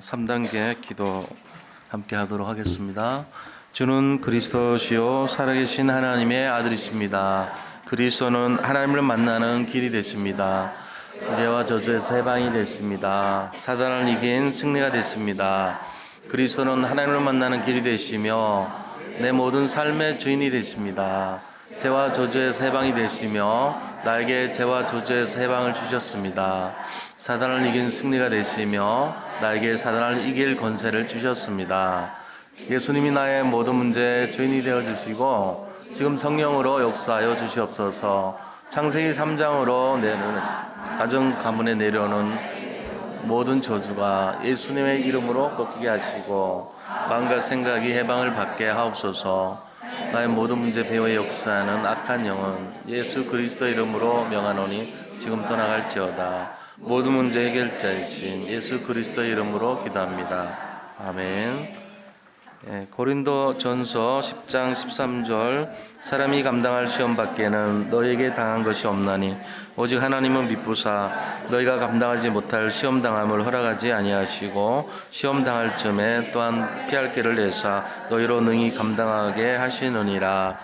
3단계 기도 함께 하도록 하겠습니다. 주는 그리스도시요 살아계신 하나님의 아들이십니다. 그리스도는 하나님을 만나는 길이 되십니다. 죄와 저주에서 해방이 되십니다. 사단을 이긴 승리가 되십니다. 그리스도는 하나님을 만나는 길이 되시며 내 모든 삶의 주인이 되십니다. 죄와 저주에서 해방이 되시며 나에게 죄와 저주에서 해방을 주셨습니다. 사단을 이긴 승리가 되시며 나에게 사단을 이길 권세를 주셨습니다. 예수님이 나의 모든 문제의 주인이 되어주시고 지금 성령으로 역사하여 주시옵소서. 창세기 3장으로 가정 가문에 내려오는 모든 저주가 예수님의 이름으로 꺾이게 하시고 마음과 생각이 해방을 받게 하옵소서. 나의 모든 문제 배후에 역사하는 악한 영은 예수 그리스도 이름으로 명하노니 지금 떠나갈지어다. 모든 문제 해결자이신 예수 그리스도 이름으로 기도합니다. 아멘. 고린도 전서 10장 13절 사람이 감당할 시험 밖에는 너에게 당한 것이 없나니 오직 하나님은 미쁘사 너희가 감당하지 못할 시험 당함을 허락하지 아니하시고 시험 당할 쯤에 또한 피할 길을 내사 너희로 능히 감당하게 하시느니라.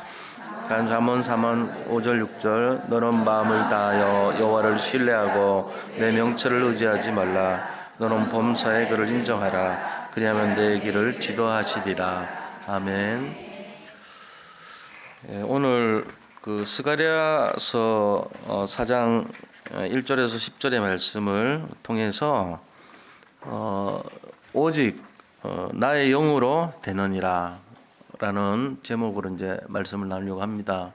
잠언 3원 5절 6절 너는 마음을 다하여 여호와를 신뢰하고 내 명철을 의지하지 말라. 너는 범사에 그를 인정하라. 그리하면 내 길을 지도하시리라. 아멘. 오늘 그 스가랴서 4장 1절에서 10절의 말씀을 통해서 오직 나의 영으로 되느니라 라는 제목으로 이제 말씀을 나누려고 합니다.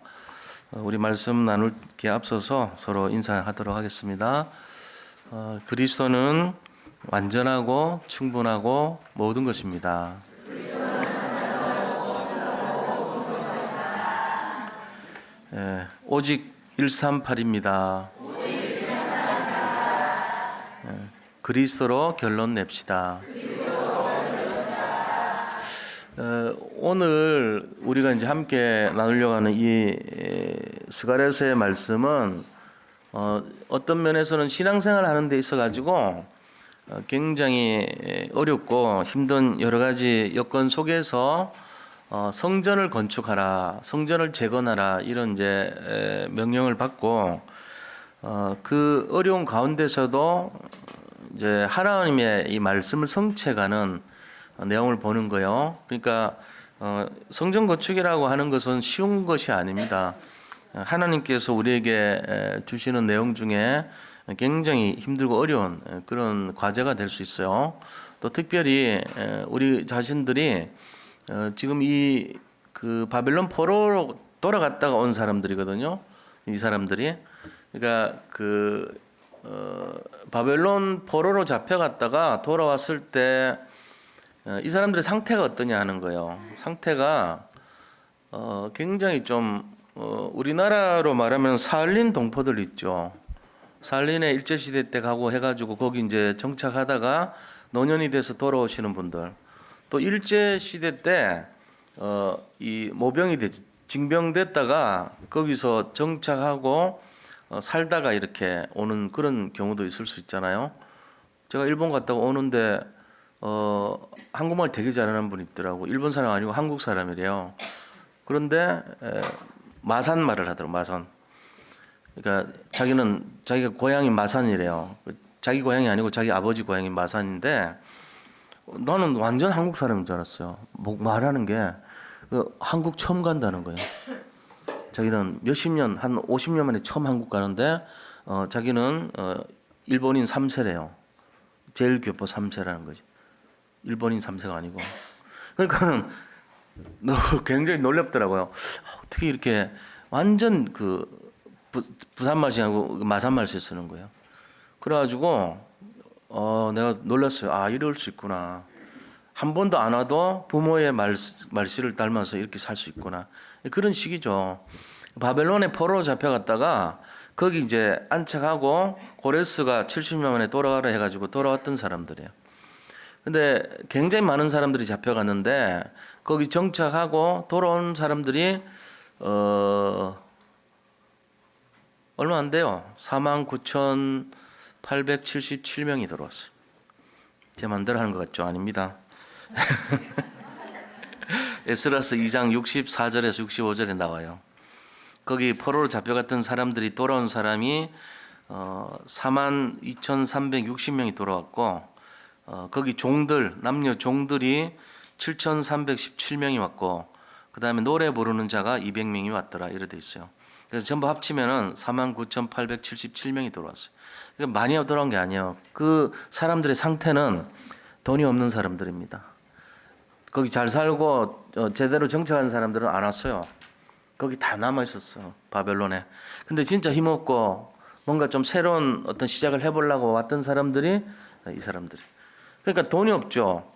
우리 말씀 나눌게 앞서서 서로 인사하도록 하겠습니다. 그리스도는 완전하고 충분하고 모든 것입니다. 오직 138입니다. 그리스도로 결론 냅시다. 오늘 우리가 이제 함께 나누려고 하는 이 스가랴서의 말씀은 어떤 면에서는 신앙생활 하는 데 있어 가지고 굉장히 어렵고 힘든 여러 가지 여건 속에서 성전을 건축하라, 성전을 재건하라 이런 이제 명령을 받고 그 어려운 가운데서도 이제 하나님의 이 말씀을 성취해가는 내용을 보는 거예요. 그러니까 성전 건축이라고 하는 것은 쉬운 것이 아닙니다. 하나님께서 우리에게 주시는 내용 중에 굉장히 힘들고 어려운 그런 과제가 될 수 있어요. 또 특별히 우리 자신들이 지금 이 그 바벨론 포로로 돌아갔다가 온 사람들이거든요. 이 사람들이 그러니까 그 바벨론 포로로 잡혀갔다가 돌아왔을 때 이 사람들의 상태가 어떠냐 하는 거예요. 상태가 굉장히 좀 우리나라로 말하면 사할린 동포들 있죠. 사할린에 일제시대 때 가고 해가지고 거기 이제 정착하다가 노년이 돼서 돌아오시는 분들, 또 일제시대 때 이 모병이 징병됐다가 거기서 정착하고 살다가 이렇게 오는 그런 경우도 있을 수 있잖아요. 제가 일본 갔다가 오는데 한국말 되게 잘하는 분이 있더라고. 일본 사람 아니고 한국 사람이래요. 그런데 마산 말을 하더라고. 마산. 그러니까 자기는 자기가 고향이 마산이래요. 자기 고향이 아니고 자기 아버지 고향이 마산인데 나는 완전 한국 사람인 줄 알았어요. 말하는 게 한국 처음 간다는 거예요. 자기는 몇십 년, 한 50년 만에 처음 한국 가는데 자기는 일본인 3세래요. 제일 교포 3세라는 거지. 일본인 3세가 아니고. 그러니까는 굉장히 놀랍더라고요. 어떻게 이렇게 완전 그 부산 말이 아니고 마산 말씨 쓰는 거예요. 그래가지고 내가 놀랐어요. 아, 이럴 수 있구나. 한 번도 안 와도 부모의 말씨를 닮아서 이렇게 살 수 있구나. 그런 식이죠. 바벨론에 포로로 잡혀갔다가 거기 이제 안착하고 고레스가 70년 만에 돌아가라 해가지고 돌아왔던 사람들이에요. 근데 굉장히 많은 사람들이 잡혀갔는데 거기 정착하고 돌아온 사람들이 얼마 안 돼요. 49,877명이 들어왔어요. 제 마음대로 하는 것 같죠? 아닙니다. 에스라서 2장 64절에서 65절에 나와요. 거기 포로로 잡혀갔던 사람들이 돌아온 사람이 42,360명이 돌아왔고 거기 종들 남녀 종들이 7,317명이 왔고 그 다음에 노래 부르는 자가 200명이 왔더라 이래 돼 있어요. 그래서 전부 합치면은 49,877명이 돌아왔어요. 그러니까 많이 돌아온 게 아니에요. 그 사람들의 상태는 돈이 없는 사람들입니다. 거기 잘 살고 제대로 정착한 사람들은 안 왔어요. 거기 다 남아 있었어 바벨론에. 근데 진짜 힘없고 뭔가 좀 새로운 어떤 시작을 해보려고 왔던 사람들이 이 사람들이. 그러니까 돈이 없죠.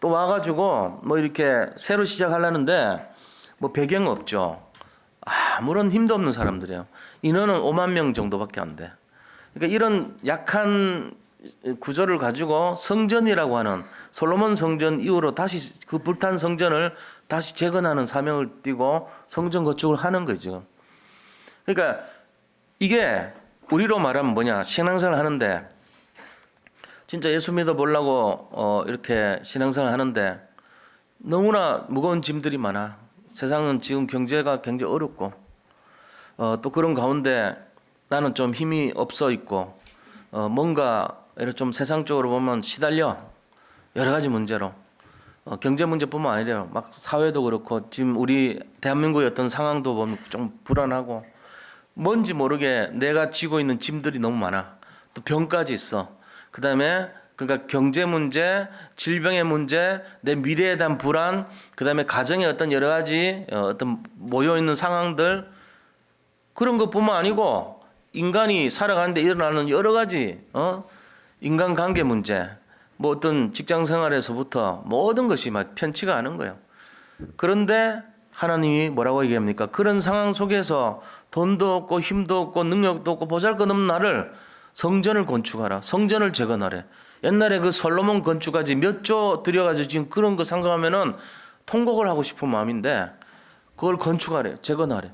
또 와가지고 뭐 이렇게 새로 시작하려는데 뭐 배경 없죠. 아무런 힘도 없는 사람들이에요. 인원은 5만 명 정도밖에 안 돼. 그러니까 이런 약한 구조를 가지고 성전이라고 하는 솔로몬 성전 이후로 다시 그 불탄 성전을 다시 재건하는 사명을 띠고 성전 건축을 하는 거죠. 그러니까 이게 우리로 말하면 뭐냐, 신앙생활 하는데 진짜 예수 믿어보려고 이렇게 신앙생활 하는데 너무나 무거운 짐들이 많아. 세상은 지금 경제가 굉장히 어렵고 또 그런 가운데 나는 좀 힘이 없어 있고 뭔가 이렇게 좀 세상적으로 보면 시달려. 여러 가지 문제로 경제 문제뿐만 아니라 막 사회도 그렇고 지금 우리 대한민국의 어떤 상황도 보면 좀 불안하고 뭔지 모르게 내가 지고 있는 짐들이 너무 많아. 또 병까지 있어. 그다음에 그러니까 경제 문제, 질병의 문제, 내 미래에 대한 불안, 그다음에 가정의 어떤 여러 가지 어떤 모여 있는 상황들 그런 것뿐만 아니고 인간이 살아가는데 일어나는 여러 가지 인간관계 문제. 뭐 어떤 직장 생활에서부터 모든 것이 막 편치가 않은 거예요. 그런데 하나님이 뭐라고 얘기합니까? 그런 상황 속에서 돈도 없고 힘도 없고 능력도 없고 보잘것없는 나를 성전을 건축하라. 성전을 재건하래. 옛날에 그 솔로몬 건축까지 몇 조 들여가지고 지금 그런 거 생각하면은 통곡을 하고 싶은 마음인데 그걸 건축하래. 재건하래.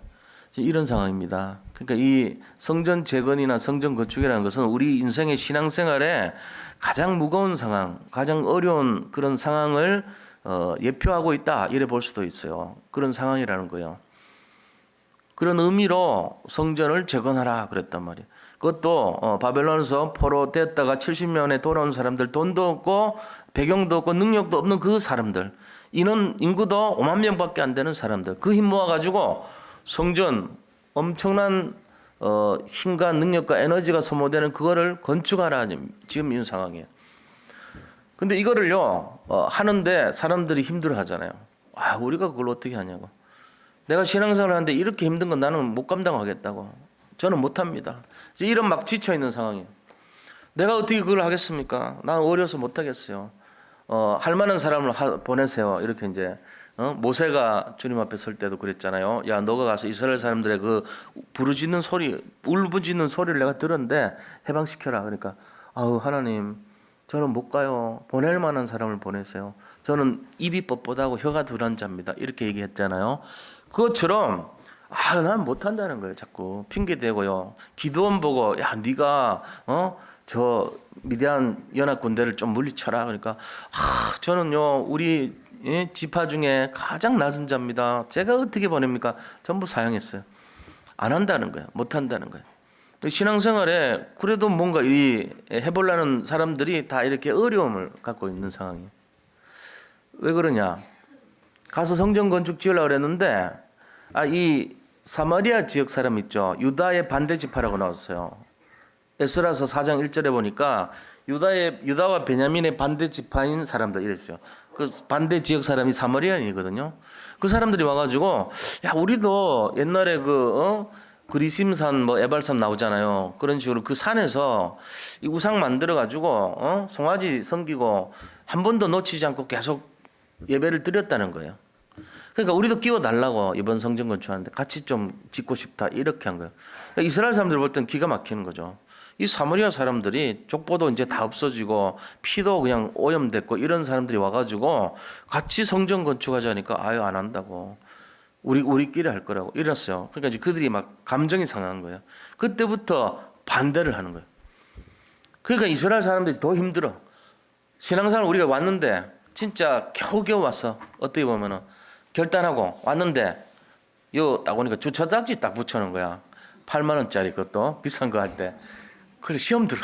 이런 상황입니다. 그러니까 이 성전 재건이나 성전 건축이라는 것은 우리 인생의 신앙생활에 가장 무거운 상황, 가장 어려운 그런 상황을 예표하고 있다 이래 볼 수도 있어요. 그런 상황이라는 거예요. 그런 의미로 성전을 재건하라 그랬단 말이에요. 그것도 바벨론에서 포로 됐다가 70년에 돌아온 사람들, 돈도 없고 배경도 없고 능력도 없는 그 사람들, 인구도 5만 명밖에 안 되는 사람들, 그 힘 모아가지고 성전 엄청난 힘과 능력과 에너지가 소모되는 그거를 건축하라 지금 이 상황이에요. 근데 이거를요 하는데 사람들이 힘들어 하잖아요. 우리가 그걸 어떻게 하냐고. 내가 신앙생활 하는데 이렇게 힘든 건 나는 못 감당하겠다고. 저는 못합니다. 이런 막 지쳐 있는 상황이에요. 내가 어떻게 그걸 하겠습니까? 나는 어려서 못하겠어요. 할 만한 사람을 보내세요. 이렇게 이제 모세가 주님 앞에 설 때도 그랬잖아요. 야, 너가 가서 이스라엘 사람들의 그 부르짖는 소리, 울부짖는 소리를 내가 들었는데 해방시켜라. 그러니까 하나님, 저는 못 가요. 보낼 만한 사람을 보내세요. 저는 입이 뻣뻣하고 혀가 둔한 자입니다. 이렇게 얘기했잖아요. 그것처럼 난 못한다는 거예요. 자꾸 핑계 대고요. 기도원 보고 야, 네가 저 미디안 연합 군대를 좀 물리쳐라. 그러니까 저는요 우리 지파 중에 가장 낮은 자입니다. 제가 어떻게 보냅니까? 전부 사형했어요. 안 한다는 거예요. 못 한다는 거예요. 신앙생활에 그래도 뭔가 이 해보려는 사람들이 다 이렇게 어려움을 갖고 있는 상황이에요. 왜 그러냐? 가서 성전 건축 지으려고 그랬는데 이 사마리아 지역 사람 있죠. 유다의 반대 지파라고 나왔어요. 에스라서 4장 1절에 보니까 유다와 베냐민의 반대 지파인 사람들 이랬어요. 그 반대 지역 사람이 사마리아인이거든요. 그 사람들이 와가지고 야, 우리도 옛날에 그리심산 뭐 에발산 나오잖아요. 그런 식으로 그 산에서 이 우상 만들어 가지고 송아지 섬기고 한 번도 놓치지 않고 계속 예배를 드렸다는 거예요. 그러니까 우리도 끼워달라고 이번 성전 건축하는데 같이 좀 짓고 싶다 이렇게 한 거예요. 그러니까 이스라엘 사람들 볼 땐 기가 막히는 거죠. 이 사마리아 사람들이 족보도 이제 다 없어지고 피도 그냥 오염됐고 이런 사람들이 와가지고 같이 성전 건축하자니까 안 한다고. 우리끼리 할 거라고 이랬어요. 그러니까 이제 그들이 막 감정이 상한 거예요. 그때부터 반대를 하는 거예요. 그러니까 이스라엘 사람들이 더 힘들어. 신앙생활 우리가 왔는데 진짜 겨우겨우 왔어. 어떻게 보면은 결단하고 왔는데 요 딱 오니까 주차장지 딱 붙여놓은 거야. 8만 원짜리 그것도 비싼 거 할 때. 그래 시험 들어.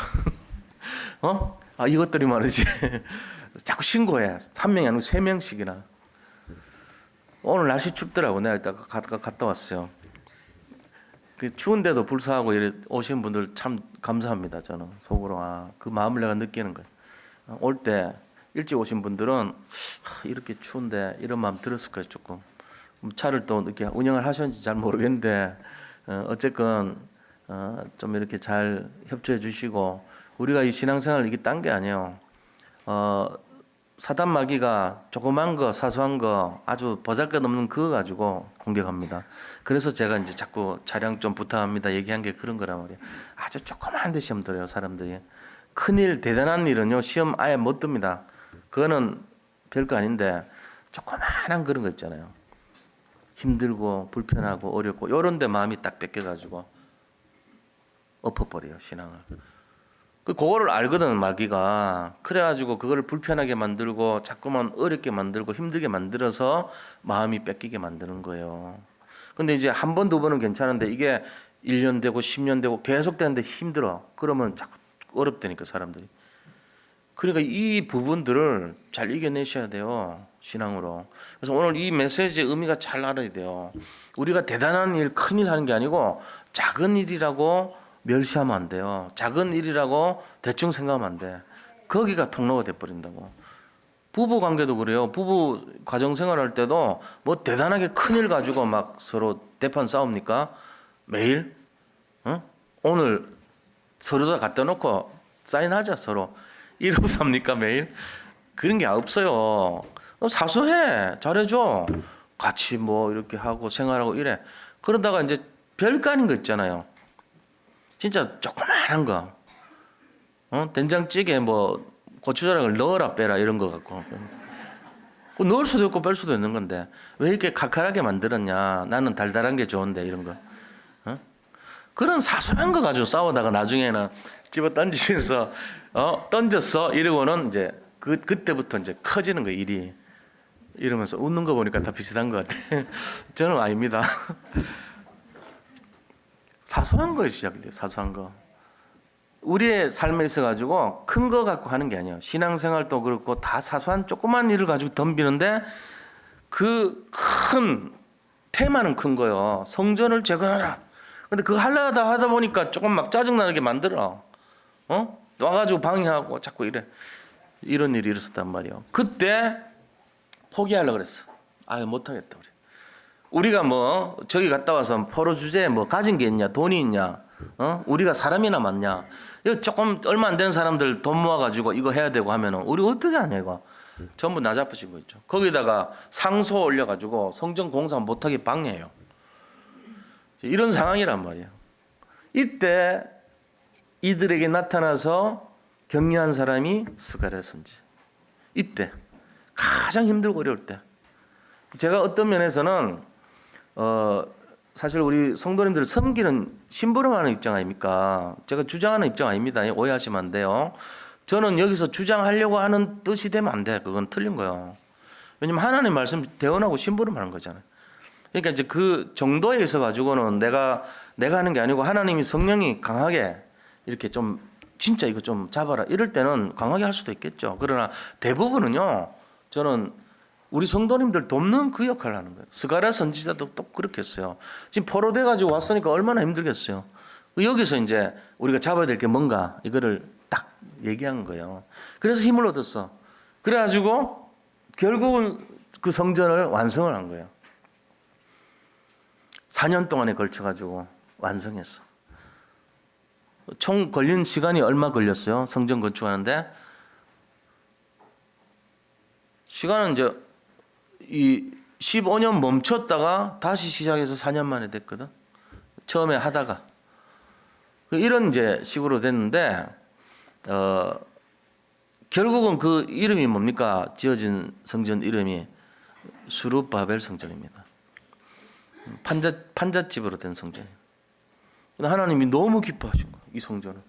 어? 아 이것들이 말이지. 자꾸 신고해. 3명이 아니고 3명씩이나. 오늘 날씨 춥더라고. 내가 이따 갔다 왔어요. 그 추운데도 불사하고 이래 오신 분들 참 감사합니다. 저는 속으로 그 마음을 내가 느끼는 거예요. 올 때 일찍 오신 분들은 이렇게 추운데 이런 마음 들었을 거예요. 조금 차를 또 이렇게 운영을 하셨는지 잘 모르겠는데 어쨌건 좀 이렇게 잘 협조해 주시고 우리가 이 신앙생활 이게 딴 게 아니에요. 사단 마귀가 조그만 거 사소한 거 아주 보잘것없는 그거 가지고 공격합니다. 그래서 제가 이제 자꾸 차량 좀 부탁합니다 얘기한 게 그런 거란 말이에요. 아주 조그만 데 시험 들어요 사람들이. 큰일 대단한 일은요 시험 아예 못 듭니다. 그거는 별거 아닌데 조그만한 그런 거 있잖아요. 힘들고 불편하고 어렵고 요런 데 마음이 딱 뺏겨가지고 엎어버려요 신앙을. 그거를 알거든 마귀가. 그래가지고 그거를 불편하게 만들고 자꾸만 어렵게 만들고 힘들게 만들어서 마음이 뺏기게 만드는 거예요. 근데 이제 한 번, 두 번은 괜찮은데 이게 1년 되고 10년 되고 계속 되는데 힘들어. 그러면 자꾸 어렵다니까 사람들이. 그러니까 이 부분들을 잘 이겨내셔야 돼요 신앙으로. 그래서 오늘 이 메시지의 의미가 잘 알아야 돼요. 우리가 대단한 일, 큰 일 하는 게 아니고 작은 일이라고 멸시하면 안 돼요. 작은 일이라고 대충 생각하면 안 돼. 거기가 통로가 돼버린다고. 부부 관계도 그래요. 부부 가정 생활할 때도 뭐 대단하게 큰일 가지고 막 서로 대판 싸웁니까? 매일? 오늘 서로 다 갖다 놓고 사인하자 서로. 이러고 삽니까 매일? 그런 게 없어요. 사소해. 잘해줘. 같이 뭐 이렇게 하고 생활하고 이래. 그러다가 이제 별거 아닌 거 있잖아요. 진짜 조그만한 거. 된장찌개 뭐 고추장을 넣어라 빼라 이런 거 갖고. 넣을 수도 있고 뺄 수도 있는 건데 왜 이렇게 칼칼하게 만들었냐. 나는 달달한 게 좋은데 이런 거. 그런 사소한 거 가지고 싸우다가 나중에는 집어 던지면서 던졌어 이러고는 이제 그때부터 이제 커지는 거 일이. 이러면서 웃는 거 보니까 다 비슷한 것 같아. 저는 아닙니다. 사소한 거에 시작돼요. 사소한 거. 우리의 삶에 있어 가지고 큰 거 갖고 하는 게 아니에요. 신앙생활도 그렇고 다 사소한 조그만 일을 가지고 덤비는데 그 큰 테마는 큰 거예요. 성전을 재건하라. 근데 그거 하려다 하다 보니까 조금 막 짜증나게 만들어. 와가지고 방해하고 자꾸 이래. 이런 일이 일었단 말이에요. 그때 포기하려고 그랬어. 못하겠다 우리. 우리가 뭐 저기 갔다 와서 포로 주제에 뭐 가진 게 있냐, 돈이 있냐, 우리가 사람이나 많냐. 이거 조금 얼마 안 되는 사람들 돈 모아가지고 이거 해야 되고 하면은 우리 어떻게 하냐 이거. 전부 나잡으시고 있죠. 거기다가 상소 올려가지고 성전 공사 못하게 방해해요. 이런 상황이란 말이에요. 이때 이들에게 나타나서 격려한 사람이 스가랴 선지. 이때 가장 힘들고 어려울 때. 제가 어떤 면에서는 사실 우리 성도님들을 섬기는 심부름하는 입장 아닙니까? 제가 주장하는 입장 아닙니다. 오해하시면 안 돼요. 저는 여기서 주장하려고 하는 뜻이 되면 안 돼. 그건 틀린 거예요. 왜냐면 하나님 말씀 대언하고 심부름하는 거잖아요. 그러니까 이제 그 정도에 있어 가지고는 내가 하는 게 아니고 하나님이 성령이 강하게 이렇게 좀 진짜 이거 좀 잡아라 이럴 때는 강하게 할 수도 있겠죠. 그러나 대부분은요. 저는 우리 성도님들 돕는 그 역할을 하는 거예요. 스가랴 선지자도 또 그렇게 했어요. 지금 포로돼 가지고 왔으니까 얼마나 힘들겠어요. 여기서 이제 우리가 잡아야 될 게 뭔가 이거를 딱 얘기한 거예요. 그래서 힘을 얻었어. 그래가지고 결국은 그 성전을 완성을 한 거예요. 4년 동안에 걸쳐가지고 완성했어. 총 걸린 시간이 얼마 걸렸어요? 성전 건축하는데 시간은 이제 이 15년 멈췄다가 다시 시작해서 4년 만에 됐거든. 처음에 하다가 이런 이제 식으로 됐는데 결국은 그 이름이 뭡니까? 지어진 성전 이름이 수룹바벨 성전입니다. 판잣집으로 된 성전이에요. 하나님이 너무 기뻐하신 거예요. 이 성전은.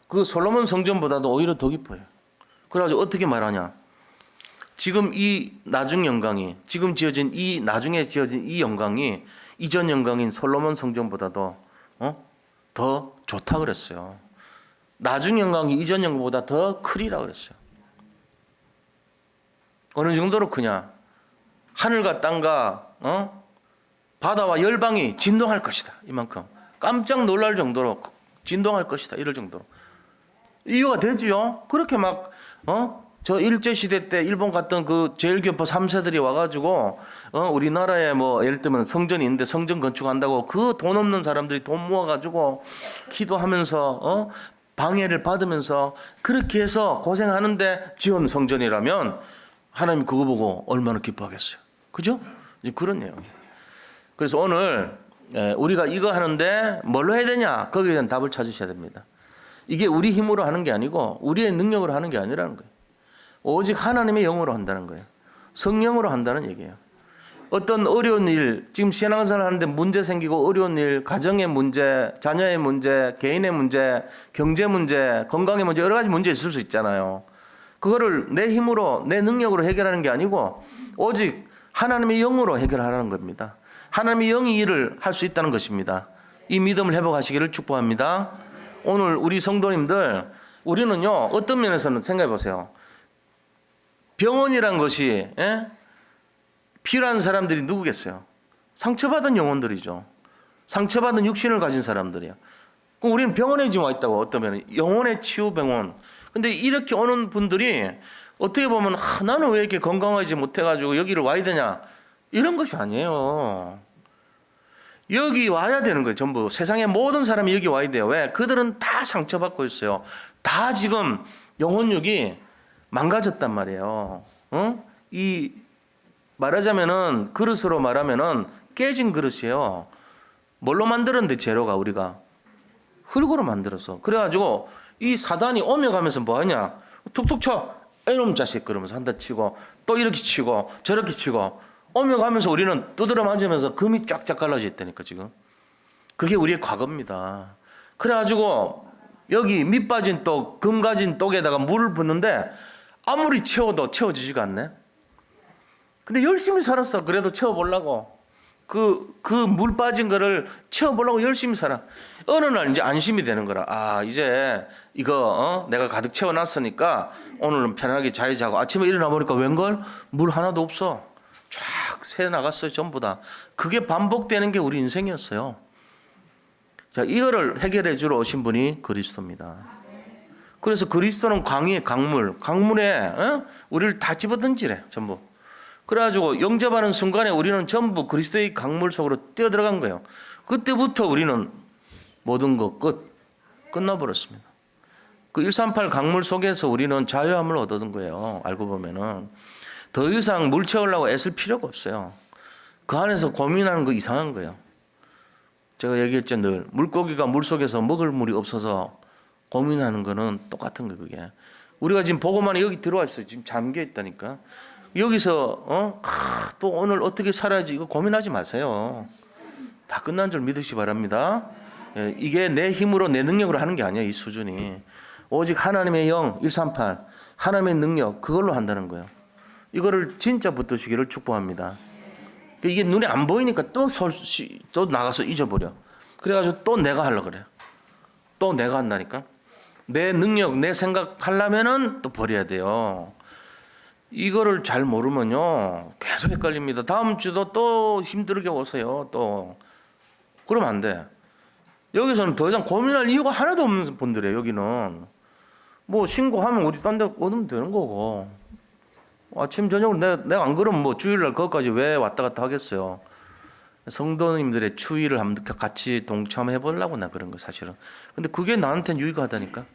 그 솔로몬 성전보다도 오히려 더 기뻐요. 그래가지고 어떻게 말하냐? 지금 이 나중 영광이, 지금 지어진 이 나중에 지어진 이 영광이 이전 영광인 솔로몬 성전보다도 더 좋다 그랬어요. 나중 영광이 이전 영광보다 더 크리라 그랬어요. 어느 정도로 크냐? 하늘과 땅과 바다와 열방이 진동할 것이다. 이만큼 깜짝 놀랄 정도로 진동할 것이다. 이럴 정도로 이유가 되지요. 그렇게 막 저 일제시대 때 일본 갔던 그 제일교포 3세들이 와가지고 우리나라에 뭐 예를 들면 성전이 있는데 성전 건축한다고 그 돈 없는 사람들이 돈 모아가지고 기도하면서 방해를 받으면서 그렇게 해서 고생하는데 지은 성전이라면 하나님 그거 보고 얼마나 기뻐하겠어요. 그죠? 이제 그런 내용. 그래서 오늘 우리가 이거 하는데 뭘로 해야 되냐? 거기에 대한 답을 찾으셔야 됩니다. 이게 우리 힘으로 하는 게 아니고 우리의 능력으로 하는 게 아니라는 거예요. 오직 하나님의 영으로 한다는 거예요. 성령으로 한다는 얘기예요. 어떤 어려운 일, 지금 신앙생활 하는데 문제 생기고 어려운 일, 가정의 문제, 자녀의 문제, 개인의 문제, 경제 문제, 건강의 문제, 여러 가지 문제 있을 수 있잖아요. 그거를 내 힘으로, 내 능력으로 해결하는 게 아니고 오직 하나님의 영으로 해결하라는 겁니다. 하나님의 영이 일을 할 수 있다는 것입니다. 이 믿음을 회복하시기를 축복합니다. 오늘 우리 성도님들, 우리는요, 어떤 면에서는 생각해 보세요. 병원이란 것이 필요한 사람들이 누구겠어요? 상처받은 영혼들이죠. 상처받은 육신을 가진 사람들이야. 그럼 우리는 병원에 지금 와 있다고. 어떠면 영혼의 치유 병원. 근데 이렇게 오는 분들이 어떻게 보면 나는 왜 이렇게 건강하지 못해가지고 여기를 와야 되냐, 이런 것이 아니에요. 여기 와야 되는 거예요. 전부 세상의 모든 사람이 여기 와야 돼요. 왜? 그들은 다 상처받고 있어요. 다 지금 영혼육이 망가졌단 말이에요. 이 말하자면은 그릇으로 말하면은 깨진 그릇이에요. 뭘로 만들었는데 재료가 우리가 흙으로 만들어서. 그래가지고 이 사단이 오며 가면서 뭐 하냐? 툭툭 쳐. 이놈 자식 그러면서 한다 치고 또 이렇게 치고 저렇게 치고 오며 가면서 우리는 두드려 맞으면서 금이 쫙쫙 갈라져 있다니까 지금. 그게 우리의 과거입니다. 그래가지고 여기 밑 빠진 똑, 금 가진 똑에다가 물을 붓는데 아무리 채워도 채워지지가 않네. 근데 열심히 살았어. 그래도 채워보려고. 그 물 빠진 거를 채워보려고 열심히 살아. 어느 날 이제 안심이 되는 거라. 아, 이제 이거 내가 가득 채워놨으니까 오늘은 편하게 잘 자고 아침에 일어나 보니까 웬걸? 물 하나도 없어. 쫙 새 나갔어요. 전부 다. 그게 반복되는 게 우리 인생이었어요. 자, 이거를 해결해 주러 오신 분이 그리스도입니다. 그래서 그리스도는 강의, 강물에 우리를 다 집어던지래. 전부. 그래가지고 영접하는 순간에 우리는 전부 그리스도의 강물 속으로 뛰어들어간 거예요. 그때부터 우리는 모든 것 끝나버렸습니다. 그 138 강물 속에서 우리는 자유함을 얻은 거예요. 알고 보면은 더 이상 물 채우려고 애쓸 필요가 없어요. 그 안에서 고민하는 거 이상한 거예요. 제가 얘기했죠, 늘 물고기가 물 속에서 먹을 물이 없어서 고민하는 거는 똑같은 거. 그게 우리가 지금 보고만 여기 들어와 있어요. 지금 잠겨 있다니까. 여기서 또 오늘 어떻게 살아야지 이거 고민하지 마세요. 다 끝난 줄 믿으시기 바랍니다. 이게 내 힘으로 내 능력으로 하는 게 아니야. 이 수준이 오직 하나님의 영 138 하나님의 능력 그걸로 한다는 거예요. 이거를 진짜 붙드시기를 축복합니다. 이게 눈에 안 보이니까 또 나가서 잊어버려. 그래가지고 또 내가 하려고 그래요. 또 내가 한다니까. 내 능력 내 생각 하려면은 또 버려야 돼요. 이거를 잘 모르면요 계속 헷갈립니다. 다음 주도 또 힘들게 오세요. 또 그러면 안 돼. 여기서는 더 이상 고민할 이유가 하나도 없는 분들이에요. 여기는 뭐 신고하면 우리 딴 데 얻으면 되는 거고, 아침 저녁으로 내가 안 그러면 뭐 주일날 거기까지 왜 왔다 갔다 하겠어요. 성도님들의 추위를 한번 같이 동참해 보려고 나 그런 거 사실은. 근데 그게 나한테는 유익하다니까.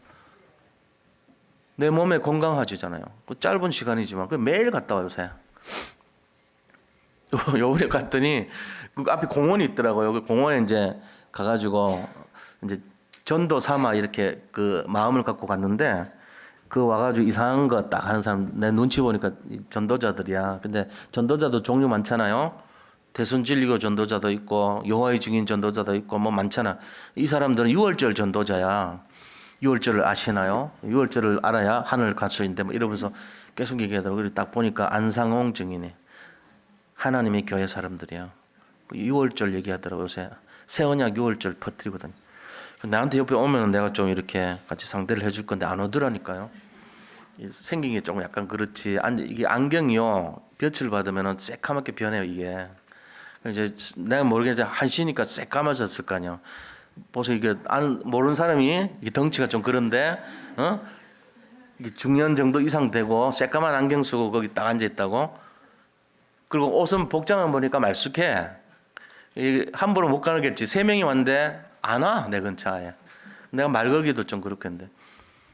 내 몸에 건강하지잖아요. 그 짧은 시간이지만 그 매일 갔다 와요. 요새 요번에 갔더니 그 앞에 공원이 있더라고요. 그 공원에 이제 가가지고 이제 전도 삼아 이렇게 그 마음을 갖고 갔는데 그 와가지고 이상한 거 딱 하는 사람 내 눈치 보니까 전도자들이야. 근데 전도자도 종류 많잖아요. 대순진리교 전도자도 있고 여호와의 증인 전도자도 있고 뭐 많잖아. 이 사람들은 유월절 전도자야. 유월절을 아시나요? 유월절을 알아야 하늘 갈 수 있는데 뭐 이러면서 계속 얘기하더라고요. 그리고 딱 보니까 안상홍 증인이 하나님의 교회 사람들이야. 유월절 얘기하더라고요. 요새 새언약 유월절 퍼뜨리거든요. 나한테 옆에 오면 내가 좀 이렇게 같이 상대를 해줄 건데 안 오더라니까요. 생긴 게 조금 약간 그렇지. 이게 안경이요. 빛을 받으면 새까맣게 변해요. 이게. 이제 내가 모르게 한시니까 새까마졌을 거 아니야. 보세요. 이게 모르는 사람이 이 덩치가 좀 그런데 이게 중년 정도 이상 되고 새까만 안경 쓰고 거기 딱 앉아 있다고. 그리고 옷은 복장을 보니까 말쑥해. 함부로 못 가겠지. 3명이 왔는데 안 와. 내 근처에. 내가 말 걸기도 좀 그렇겠는데.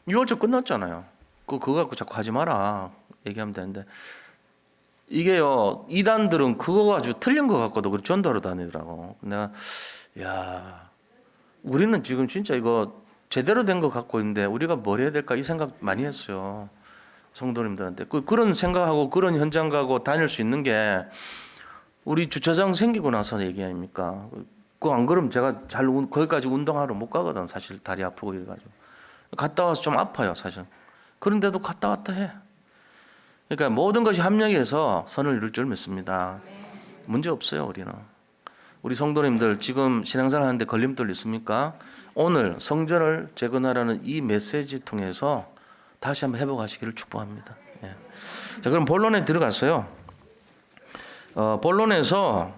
6월절 끝났잖아요. 그거 갖고 자꾸 하지 마라. 얘기하면 되는데. 이게요. 이단들은 그거 가지고 틀린 거 갖고도 그렇게 전도하러 다니더라고. 내가 우리는 지금 진짜 이거 제대로 된 거 갖고 있는데 우리가 뭘 해야 될까 이 생각 많이 했어요. 성도님들한테. 그런 생각하고 그런 현장 가고 다닐 수 있는 게 우리 주차장 생기고 나서 얘기 아닙니까? 안 그러면 제가 거기까지 운동하러 못 가거든. 사실 다리 아프고 이래가지고. 갔다 와서 좀 아파요, 사실. 그런데도 갔다 왔다 해. 그러니까 모든 것이 합력해서 선을 이룰 줄 믿습니다. 문제 없어요, 우리는. 우리 성도님들 지금 신앙생활 하는데 걸림돌 있습니까? 오늘 성전을 재건하라는 이 메시지 통해서 다시 한번 회복하시기를 축복합니다. 예. 자, 그럼 본론에 들어갔어요. 본론에서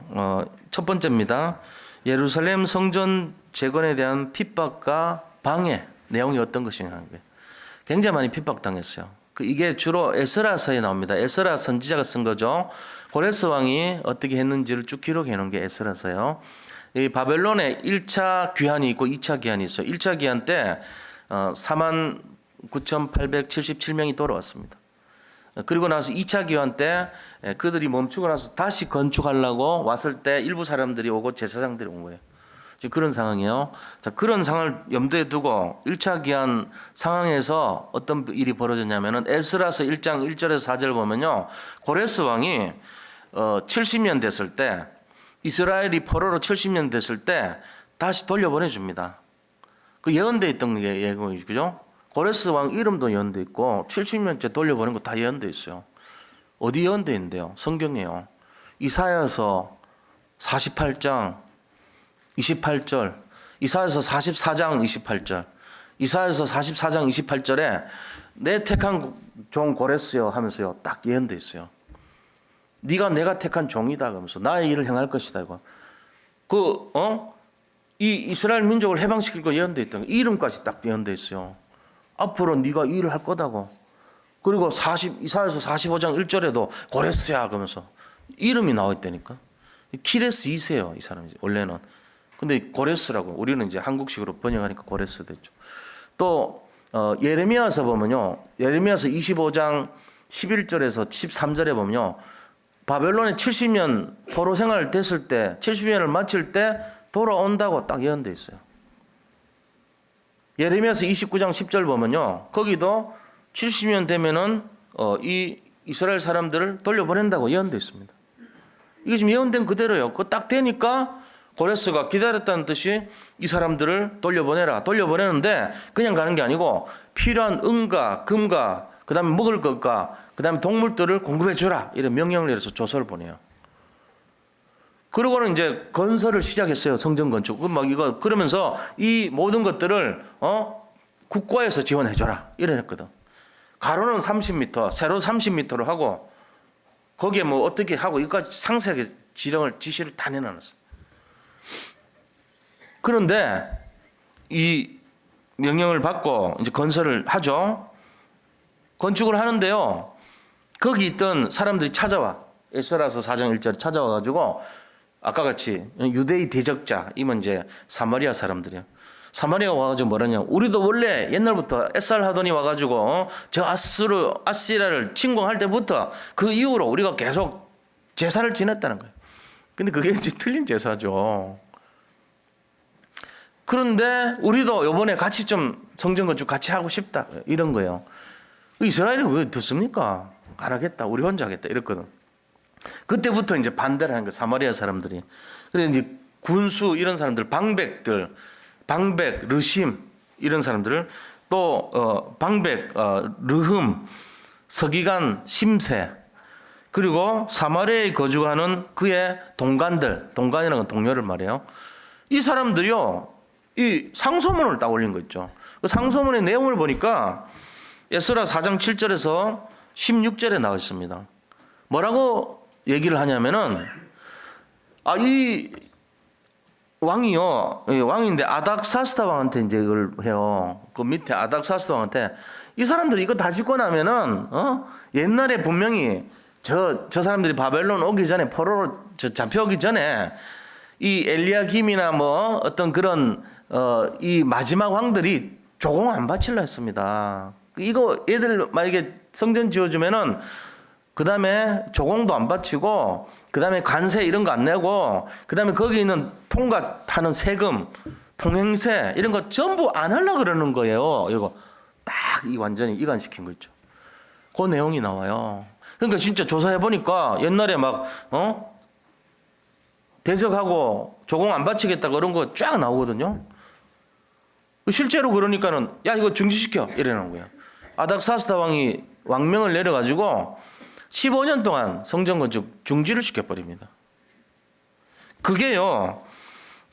첫 번째입니다. 예루살렘 성전 재건에 대한 핍박과 방해 내용이 어떤 것이냐 하는 거예요. 굉장히 많이 핍박당했어요. 이게 주로 에스라서에 나옵니다. 에스라 선지자가 쓴 거죠. 고레스 왕이 어떻게 했는지를 쭉 기록해 놓은 게 에스라서예요. 이 바벨론에 1차 귀환이 있고 2차 귀환이 있어요. 1차 귀환 때 49,877명이 돌아왔습니다. 그리고 나서 2차 귀환 때 그들이 멈추고 나서 다시 건축하려고 왔을 때 일부 사람들이 오고 제사장들이 온 거예요. 지금 그런 상황이에요. 자, 그런 상황을 염두에 두고 1차 귀환 상황에서 어떤 일이 벌어졌냐면은 에스라서 1장 1절에서 4절 보면요. 고레스 왕이 70년 됐을 때 이스라엘이 포로로 70년 됐을 때 다시 돌려보내 줍니다. 그 예언돼 있던 게 예고이죠. 그죠? 고레스 왕 이름도 예언돼 있고 70년째 돌려보낸 거 다 예언돼 있어요. 어디 예언돼 있는데요? 성경이에요. 이사야서 48장 28절, 이사야서 44장 28절, 이사야서 44장 28절에 내 택한 종 고레스요 하면서요 딱 예언돼 있어요. 네가 내가 택한 종이다 그러면서 나의 일을 행할 것이다 이거. 이 이스라엘 민족을 해방시킬 거 예언돼 있던 거 이름까지 딱 예언돼 있어요. 앞으로 네가 이 일을 할 거다고. 그리고 이사야서 45장 1절에도 고레스야 그러면서 이름이 나와 있다니까. 키레스 2세요 이 사람이 원래는. 근데 고레스라고 우리는 이제 한국식으로 번역하니까 고레스 됐죠. 또 예레미야서 보면요. 예레미야서 25장 11절에서 13절에 보면요. 바벨론에 70년 포로 생활을 됐을 때 70년을 마칠 때 돌아온다고 딱 예언돼 있어요. 예레미야서 29장 10절 보면요. 거기도 70년 되면은 이 이스라엘 사람들을 돌려보낸다고 예언돼 있습니다. 이게 지금 예언된 그대로요. 그거 딱 되니까 고레스가 기다렸다는 뜻이 이 사람들을 돌려보내라. 돌려보내는데 그냥 가는 게 아니고 필요한 은과 금과 그 다음에 먹을 것과 그 다음에 동물들을 공급해 주라. 이런 명령을 내려서 조서를 보내요. 그러고는 이제 건설을 시작했어요. 성전 건축. 그러면서 이 모든 것들을 국가에서 지원해 줘라. 이랬거든. 가로는 30m, 세로 30m로 하고 거기에 뭐 어떻게 하고 이거까지 상세하게 지시를 다 내놨어요. 그런데 이 명령을 받고 이제 건설을 하죠. 건축을 하는데요. 거기 있던 사람들이 찾아와. 에스라서 4장 1절에 찾아와 가지고 아까 같이 유대의 대적자 이면 이제 사마리아 사람들이에요. 사마리아가 와가지고 뭐라냐. 우리도 원래 옛날부터 햇살 하더니 와가지고 저 아시라를 침공할 때부터 그 이후로 우리가 계속 제사를 지냈다는 거예요. 근데 그게 이제 틀린 제사죠. 그런데 우리도 이번에 같이 좀 성전 건축 같이 하고 싶다 이런 거예요. 이스라엘이 왜 듣습니까? 안 하겠다. 우리 혼자 하겠다 이랬거든. 그때부터 이제 반대를 하는 거예요. 사마리아 사람들이. 그래서 이제 군수 이런 사람들, 방백, 르심 이런 사람들을 또 방백, 르흠, 서기관, 심세, 그리고 사마리아에 거주하는 그의 동관들, 동관이라는 건 동료를 말해요. 이 사람들이요, 이 상소문을 딱 올린 거 있죠. 그 상소문의 내용을 보니까 에스라 4장 7절에서 16절에 나와 있습니다. 뭐라고 얘기를 하냐면은, 이 왕이요, 왕인데 아닥사스다 왕한테 이제 이걸 해요. 그 밑에 아닥사스다 왕한테 이 사람들이 이거 다 짓고 나면은, 옛날에 분명히 저 사람들이 바벨론 오기 전에 포로로 잡혀오기 전에 이 엘리야김이나 뭐 어떤 그런 이 마지막 왕들이 조공 안 바치려 했습니다. 이거 얘들 만약에 성전 지어주면은 그 다음에 조공도 안 바치고 그 다음에 관세 이런 거 안 내고 그 다음에 거기 있는 통과하는 세금, 통행세 이런 거 전부 안 하려고 그러는 거예요. 이거 딱 이 완전히 이관시킨 거 있죠. 그 내용이 나와요. 그러니까 진짜 조사해 보니까 옛날에 막 대적하고 조공 안 바치겠다 그런 거 쫙 나오거든요. 실제로 그러니까는 야 이거 중지시켜 이러는 거예요. 아닥사스다 왕이 왕명을 내려가지고 15년 동안 성전 건축 중지를 시켜버립니다. 그게요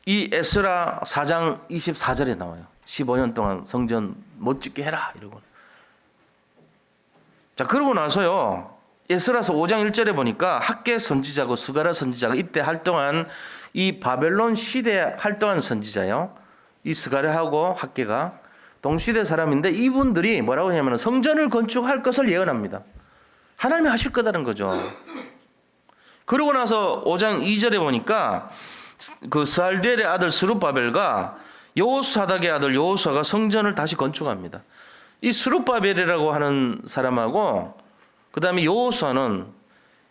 이 에스라 4장 24절에 나와요. 15년 동안 성전 못 짓게 해라 이러고. 자 그러고 나서요 에스라서 5장 1절에 보니까 학계 선지자고 스가랴 선지자가 이때 활동한 이 바벨론 시대에 활동한 선지자예요. 이 스가랴하고 학계가 동시대 사람인데 이분들이 뭐라고 하냐면 성전을 건축할 것을 예언합니다. 하나님이 하실 거다는 거죠. 그러고 나서 5장 2절에 보니까 그 스알디엘의 아들 스룹바벨과 여호사닥의 아들 여호수아가 성전을 다시 건축합니다. 이 스룹바벨이라고 하는 사람하고 그 다음에 여호수아는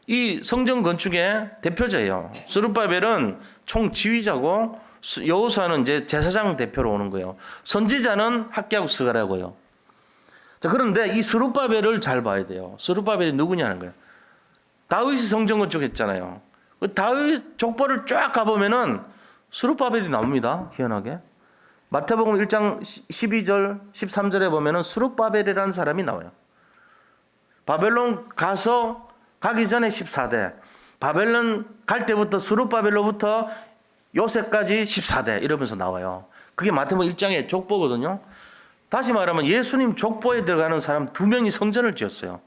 이 성전 건축의 대표자예요. 스룹바벨은 총지휘자고 여호수아는 이제 제사장 대표로 오는 거예요. 선지자는 학계하고 스가랴고요. 자 그런데 이 스룹바벨을 잘 봐야 돼요. 스룹바벨이 누구냐는 거예요. 다윗이 성전 건축했잖아요. 그 다윗 족보를 쫙 가보면은 스룹바벨이 나옵니다. 희한하게. 마태복음 1장 12절 13절에 보면은 스룹바벨이라는 사람이 나와요. 바벨론 가기 전에 14대, 바벨론 갈 때부터 스룹바벨로부터 요새까지 14대 이러면서 나와요. 그게 마태복음 1장의 족보거든요. 다시 말하면 예수님 족보에 들어가는 사람 2명이 성전을 지었어요.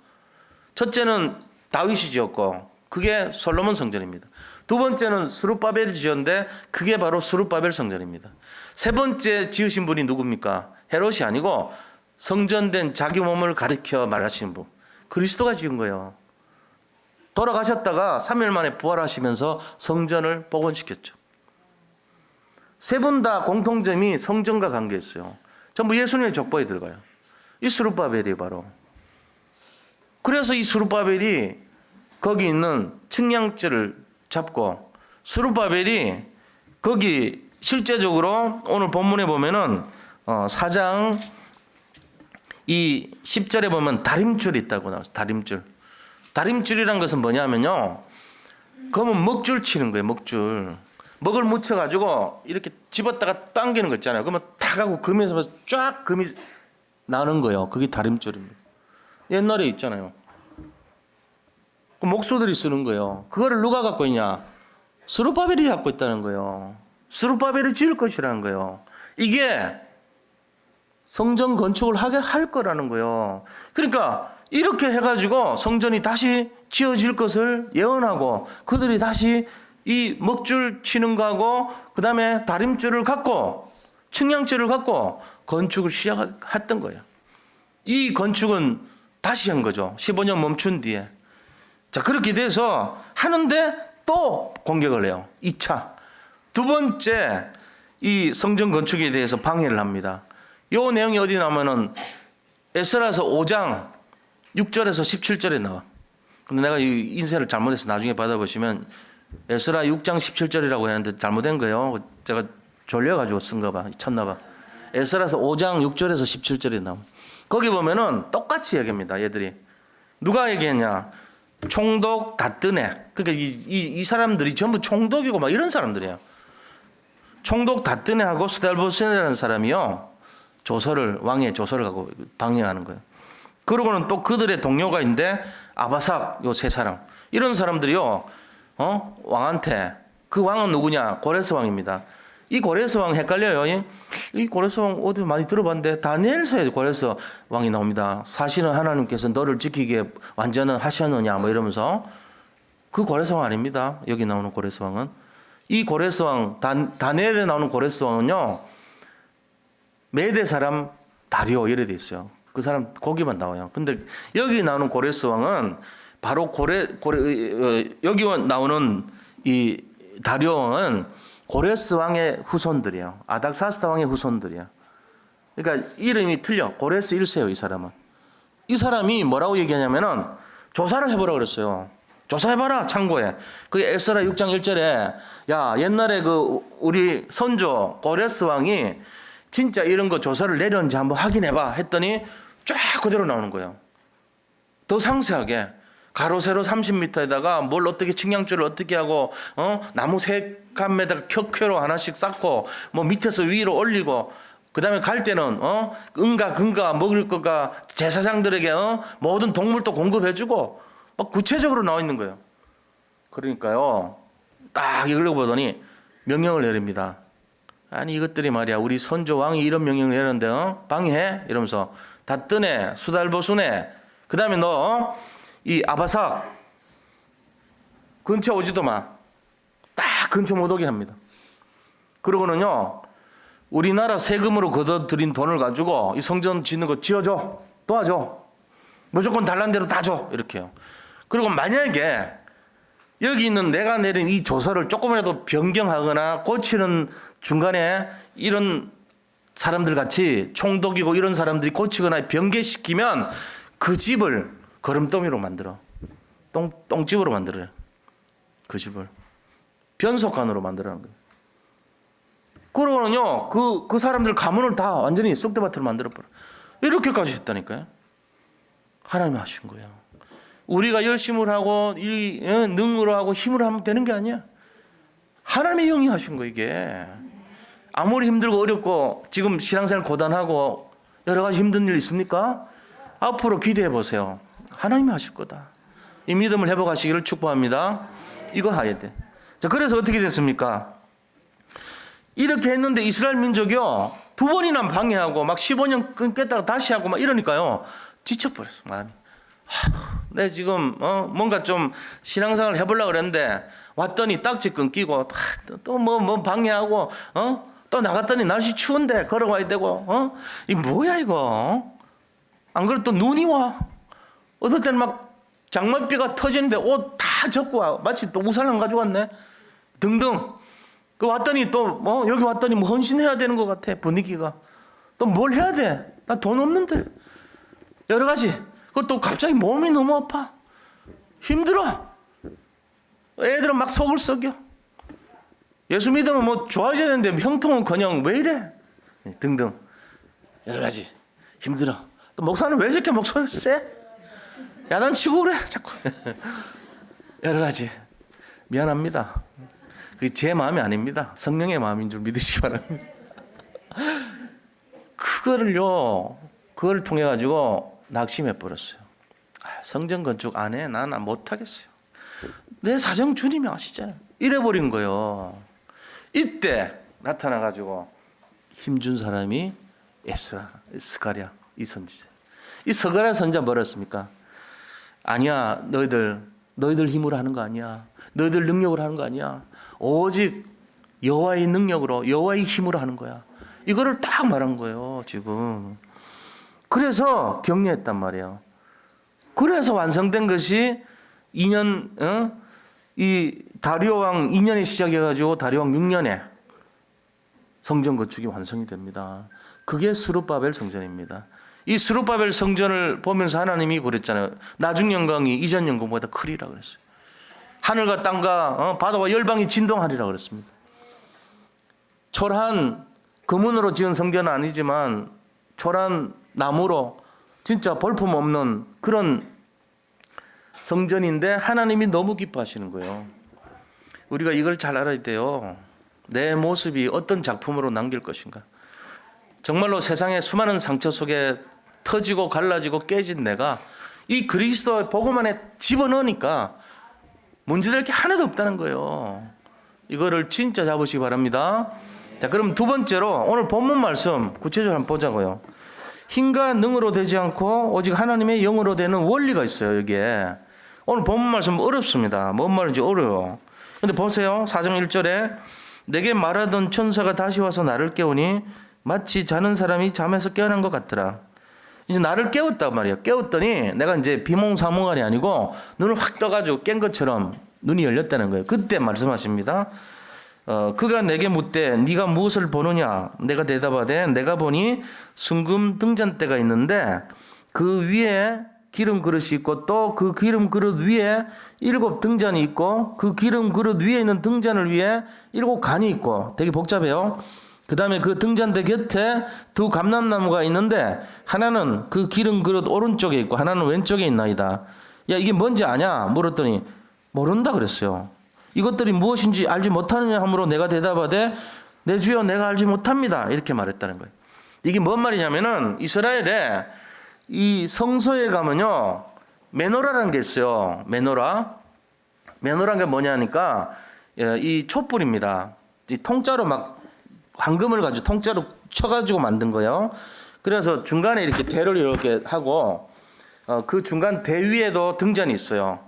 첫째는 다윗이 지었고 그게 솔로몬 성전입니다. 두 번째는 스룹바벨이 지었는데 그게 바로 스룹바벨 성전입니다. 세 번째 지으신 분이 누굽니까? 헤롯이 아니고 성전된 자기 몸을 가리켜 말하시는 분. 그리스도가 지은 거예요. 돌아가셨다가 3일 만에 부활하시면서 성전을 복원시켰죠. 세 분 다 공통점이 성전과 관계있어요. 전부 예수님의 족보에 들어가요. 이 스룹바벨이 바로. 그래서 이 스룹바벨이 거기 있는 측량줄을 잡고 스룹바벨이 거기 실제적으로 오늘 본문에 보면은 4장 이 10절에 보면 다림줄이 있다고 나와서 다림줄. 다림줄이란 것은 뭐냐면요. 그러면 먹줄 치는 거예요. 먹줄. 먹을 묻혀가지고 이렇게 집었다가 당기는 거 있잖아요. 그러면 탁 하고 금에서 쫙 금이 나는 거예요. 그게 다림줄입니다. 옛날에 있잖아요. 그 목수들이 쓰는 거예요. 그거를 누가 갖고 있냐? 스룹바벨이 갖고 있다는 거예요. 스룹바벨이 지을 것이라는 거예요. 이게 성전 건축을 하게 할 거라는 거예요. 그러니까 이렇게 해가지고 성전이 다시 지어질 것을 예언하고 그들이 다시 이 먹줄 치는 거하고 그 다음에 다림줄을 갖고 측량줄을 갖고 건축을 시작했던 거예요. 이 건축은 다시 한 거죠. 15년 멈춘 뒤에. 자 그렇게 돼서 하는데 또 공격을 해요. 2차. 두 번째 이 성전 건축에 대해서 방해를 합니다. 이 내용이 어디 나오면은 에스라서 5장 6절에서 17절에 나와. 근데 내가 이 인쇄를 잘못해서 나중에 받아보시면 에스라 6장 17절이라고 했는데 잘못된 거예요. 제가 졸려가지고 쓴가 봐. 쳤나 봐. 에스라서 5장 6절에서 17절에 나와. 거기 보면은 똑같이 얘기합니다. 얘들이. 누가 얘기했냐. 총독 다뜨네. 그러니까 이 사람들이 전부 총독이고 막 이런 사람들이에요. 총독 다뜨네하고 스달보스네라는 사람이요. 조서를 왕의 조서를 갖고 방해하는 거예요. 그러고는 또 그들의 동료가 있는데 아바삭 요 세 사람 이런 사람들이요 왕한테 그 왕은 누구냐? 고레스 왕입니다. 이 고레스 왕 헷갈려요. 이 고레스 왕 어디 많이 들어봤는데 다니엘서에 고레스 왕이 나옵니다. 사실은 하나님께서 너를 지키기에 완전은 하셨느냐 뭐 이러면서 그 고레스 왕 아닙니다. 여기 나오는 고레스 왕은 이 고레스 왕 다니엘에 나오는 고레스 왕은요 메대 사람 다리오 이래 돼 있어요. 그 사람 거기만 나와요. 근데 여기 나오는 고레스 왕은 바로 여기 나오는 이 다리오 왕은 고레스 왕의 후손들이에요. 아닥사스다 왕의 후손들이야. 그러니까 이름이 틀려. 고레스 1세요, 이 사람은. 이 사람이 뭐라고 얘기하냐면은 조사를 해보라 그랬어요. 조사해봐라, 창고에. 그 에스라 6장 1절에 야, 옛날에 그 우리 선조 고레스 왕이 진짜 이런 거 조사를 내렸는지 한번 확인해봐 했더니 쫙 그대로 나오는 거예요. 더 상세하게. 가로 세로 30m에다가 뭘 어떻게 측량줄을 어떻게 하고 나무 색감에다가 켜로 하나씩 쌓고 뭐 밑에서 위로 올리고 그다음에 갈 때는 은과 금과 먹을 거가 제사장들에게 모든 동물도 공급해주고 막 구체적으로 나와 있는 거예요. 그러니까요 딱 이걸로 보더니 명령을 내립니다. 아니 이것들이 말이야 우리 선조 왕이 이런 명령을 내렸는데 방해해 이러면서 다 뜨네 수달보수네 그다음에 너 이 아바삭 근처 오지도 마. 딱 근처 못 오게 합니다. 그러고는요 우리나라 세금으로 걷어들인 돈을 가지고 이 성전 짓는 거 지어줘 도와줘 무조건 달란 대로 다 줘 이렇게요. 그리고 만약에 여기 있는 내가 내린 이 조서를 조금이라도 변경하거나 고치는 중간에 이런 사람들 같이 총독이고 이런 사람들이 고치거나 변개시키면 그 집을 거름더미로 만들어. 똥집으로 만들어요. 그 집을. 변속관으로 만들어는 거예요. 그러고는요, 그 사람들 가문을 다 완전히 쑥대밭으로 만들어버려. 이렇게까지 했다니까요. 하나님이 하신 거예요. 우리가 열심을 하고, 능으로 하고, 힘으로 하면 되는 게 아니야. 하나님의 영이 하신 거, 이게. 아무리 힘들고 어렵고, 지금 신앙생활 고단하고, 여러 가지 힘든 일 있습니까? 앞으로 기대해 보세요. 하나님이 하실 거다. 이 믿음을 회복하시기를 축복합니다. 이거 해야 돼. 자, 그래서 어떻게 됐습니까? 이렇게 했는데 이스라엘 민족이요. 2번이나 방해하고 막 15년 끊겠다가 다시 하고 막 이러니까요. 지쳐버렸어, 마음이. 내 지금 뭔가 좀 신앙생활을 해보려고 그랬는데 왔더니 딱지 끊기고 또 뭐 방해하고 또 나갔더니 날씨 추운데 걸어가야 되고 이 뭐야 이거. 안 그래도 또 눈이 와. 어떨 때는 막 장맛비가 터지는데 옷 다 젖고 와. 마치 또 우산을 안 가져왔네. 등등. 그 왔더니 또 여기 왔더니 뭐 헌신해야 되는 것 같아. 분위기가. 또 뭘 해야 돼? 나 돈 없는데. 여러 가지. 그것도 갑자기 몸이 너무 아파. 힘들어. 애들은 막 속을 썩여. 예수 믿으면 뭐 좋아져야 되는데 형통은커녕 왜 이래? 등등. 여러 가지. 힘들어. 또 목사는 왜 저렇게 목소리 세? 야단치고 그래 자꾸. 여러 가지. 미안합니다. 그게 제 마음이 아닙니다. 성령의 마음인 줄 믿으시기 바랍니다. 그거를 통해 가지고 낙심해 버렸어요. 성전 건축 안 해? 난 못 하겠어요. 내 사정 주님이 아시잖아요. 이래 버린 거예요. 이때 나타나 가지고 힘준 사람이 스가랴 이 선지자. 이 스가랴 선지자 뭐라 했습니까? 아니야, 너희들 힘으로 하는 거 아니야. 너희들 능력으로 하는 거 아니야. 오직 여호와의 능력으로, 여호와의 힘으로 하는 거야. 이거를 딱 말한 거예요, 지금. 그래서 격려했단 말이에요. 그래서 완성된 것이 2년, 이 다리오 왕 2년에 시작해가지고 다리오 왕 6년에 성전 건축이 완성이 됩니다. 그게 스룹바벨 성전입니다. 이 스룹바벨 성전을 보면서 하나님이 그랬잖아요. 나중 영광이 이전 영광보다 크리라 그랬어요. 하늘과 땅과 바다와 열방이 진동하리라 그랬습니다. 초라한 금은으로 지은 성전은 아니지만 초라한 나무로 진짜 볼품 없는 그런 성전인데 하나님이 너무 기뻐하시는 거예요. 우리가 이걸 잘 알아야 돼요. 내 모습이 어떤 작품으로 남길 것인가. 정말로 세상의 수많은 상처 속에 터지고 갈라지고 깨진 내가 이 그리스도의 복음 안에 집어넣으니까 문제될 게 하나도 없다는 거예요. 이거를 진짜 잡으시기 바랍니다. 자, 그럼 두 번째로 오늘 본문 말씀 구체적으로 한번 보자고요. 힘과 능으로 되지 않고 오직 하나님의 영으로 되는 원리가 있어요. 여기에 오늘 본문 말씀 어렵습니다. 뭔 말인지 어려워요. 근데 보세요. 4장 1절에 내게 말하던 천사가 다시 와서 나를 깨우니 마치 자는 사람이 잠에서 깨어난 것 같더라. 이제 나를 깨웠단 말이에요. 깨웠더니 내가 이제 비몽사몽간이 아니고 눈을 확 떠가지고 깬 것처럼 눈이 열렸다는 거예요. 그때 말씀하십니다. 그가 내게 묻되 네가 무엇을 보느냐? 내가 대답하되 내가 보니 순금 등잔대가 있는데 그 위에 기름 그릇이 있고 또 그 기름 그릇 위에 7 등잔이 있고 그 기름 그릇 위에 있는 등잔을 위에 7 간이 있고 되게 복잡해요. 그 다음에 그 등잔대 곁에 2 감람나무가 있는데 하나는 그 기름 그릇 오른쪽에 있고 하나는 왼쪽에 있나이다. 야, 이게 뭔지 아냐? 물었더니 모른다 그랬어요. 이것들이 무엇인지 알지 못하느냐 하므로 내가 대답하되 내 주여 내가 알지 못합니다. 이렇게 말했다는 거예요. 이게 뭔 말이냐면은 이스라엘에 이 성소에 가면요 메노라라는 게 있어요. 메노라는 게 뭐냐니까 이 촛불입니다. 이 통짜로 막 황금을 가지고 통짜로 쳐가지고 만든 거예요. 그래서 중간에 이렇게 대를 이렇게 하고 그 중간 대 위에도 등잔이 있어요.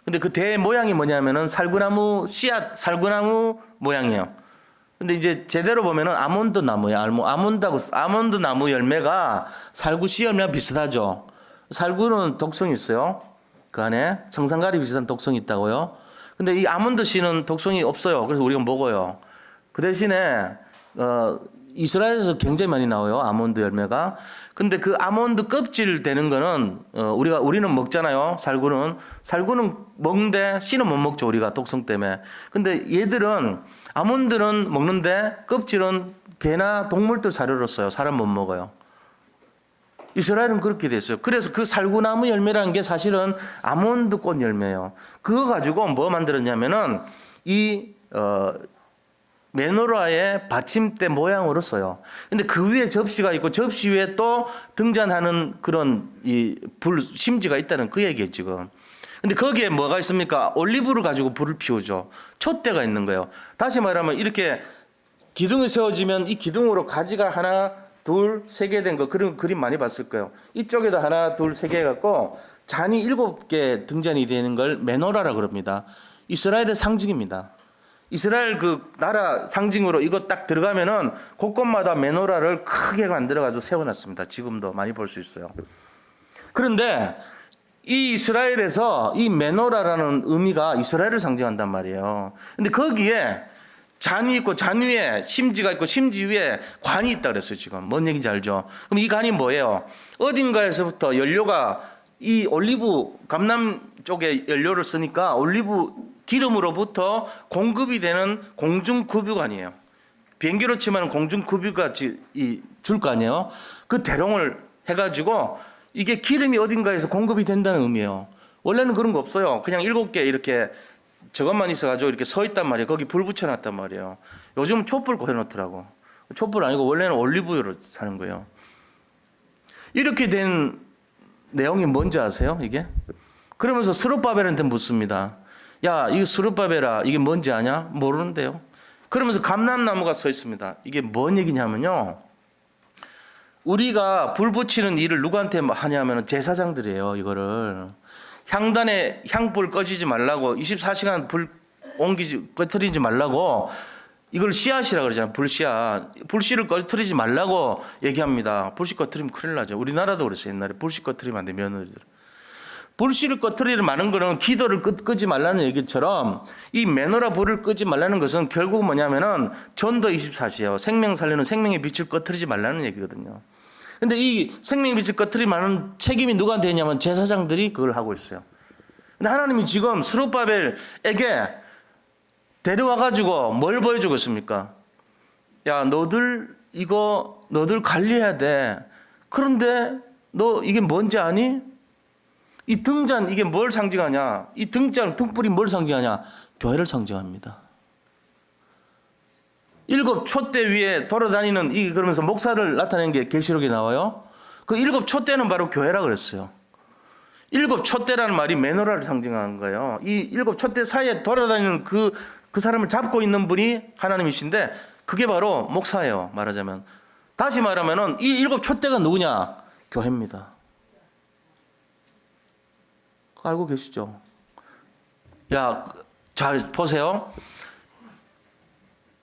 근데 그 대 모양이 뭐냐면은 살구나무 씨앗, 살구나무 모양이에요. 근데 이제 제대로 보면은 아몬드 나무예요. 아몬드 나무 열매가 살구 씨 열매랑 비슷하죠. 살구는 독성이 있어요. 그 안에 청산가리 비슷한 독성이 있다고요. 근데 이 아몬드 씨는 독성이 없어요. 그래서 우리가 먹어요. 그 대신에 이스라엘에서 굉장히 많이 나와요. 아몬드 열매가. 근데 그 아몬드 껍질 되는 거는 우리는 먹잖아요. 살구는 먹는데 씨는 못 먹죠. 우리가 독성 때문에. 근데 얘들은 아몬드는 먹는데 껍질은 개나 동물들 사료로 써요. 사람 못 먹어요. 이스라엘은 그렇게 됐어요. 그래서 그 살구나무 열매라는 게 사실은 아몬드 꽃 열매예요. 그거 가지고 뭐 만들었냐면은 이 메노라의 받침대 모양으로 써요. 근데 그 위에 접시가 있고 접시 위에 또 등잔하는 그런 이 불 심지가 있다는 그 얘기예요, 지금. 근데 거기에 뭐가 있습니까? 올리브를 가지고 불을 피우죠. 촛대가 있는 거예요. 다시 말하면 이렇게 기둥이 세워지면 이 기둥으로 가지가 하나, 둘, 3개 된 거 그런 그림 많이 봤을 거예요. 이쪽에도 하나, 둘, 3개 해갖고 잔이 7개 등잔이 되는 걸 메노라라 그럽니다. 이스라엘의 상징입니다. 이스라엘 그 나라 상징으로 이거 딱 들어가면은 곳곳마다 메노라를 크게 만들어가지고 세워놨습니다. 지금도 많이 볼 수 있어요. 그런데 이 이스라엘에서 이 메노라라는 의미가 이스라엘을 상징한단 말이에요. 근데 거기에 잔이 있고 잔 위에 심지가 있고 심지 위에 관이 있다 그랬어요. 지금 뭔 얘기인지 알죠? 그럼 이 관이 뭐예요? 어딘가에서부터 연료가 이 올리브 감람 쪽에 연료를 쓰니까 올리브 기름으로부터 공급이 되는 공중급유관이에요. 비행기로 치면 공중급유가 줄 거 아니에요. 그 대롱을 해가지고 이게 기름이 어딘가에서 공급이 된다는 의미예요. 원래는 그런 거 없어요. 그냥 7개 이렇게 저것만 있어가지고 이렇게 서 있단 말이에요. 거기 불 붙여놨단 말이에요. 요즘은 촛불 해놓더라고. 촛불 아니고 원래는 올리브유로 사는 거예요. 이렇게 된 내용이 뭔지 아세요? 이게? 그러면서 스룹바벨한테 묻습니다. 야, 이거 스룹바벨아, 이게 뭔지 아냐? 모르는데요. 그러면서 감람나무가 서 있습니다. 이게 뭔 얘기냐면요. 우리가 불 붙이는 일을 누구한테 하냐면 제사장들이에요. 이거를 향단에 향불 꺼지지 말라고 24시간 불 꺼트리지 말라고 이걸 씨앗이라 그러잖아요. 불씨를 꺼트리지 말라고 얘기합니다. 불씨 꺼트리면 큰일 나죠. 우리나라도 그랬어요. 옛날에 불씨 꺼트리면 안 돼. 며느리들. 불씨를 꺼트리를 많은 거는 기도를 끄지 말라는 얘기처럼 이 메노라 불을 끄지 말라는 것은 결국 뭐냐면은 전도 24시예요. 생명 살리는 생명의 빛을 꺼트리지 말라는 얘기거든요. 근데 이 생명의 빛을 꺼트리지 말라는 책임이 누구한테 있냐면 제사장들이 그걸 하고 있어요. 근데 하나님이 지금 스룹바벨에게 데려와가지고 뭘 보여주고 있습니까? 야, 너들 관리해야 돼. 그런데 너 이게 뭔지 아니? 이 등잔 이게 뭘 상징하냐? 이 등불이 뭘 상징하냐? 교회를 상징합니다. 일곱 촛대 위에 돌아다니는 이 그러면서 목사를 나타낸 게 계시록에 나와요. 그 일곱 촛대는 바로 교회라 그랬어요. 일곱 촛대라는 말이 메노라를 상징하는 거예요. 이 일곱 촛대 사이에 돌아다니는 그 사람을 잡고 있는 분이 하나님이신데 그게 바로 목사예요. 말하자면. 다시 말하면은 이 일곱 촛대가 누구냐? 교회입니다. 알고 계시죠? 야, 잘 보세요.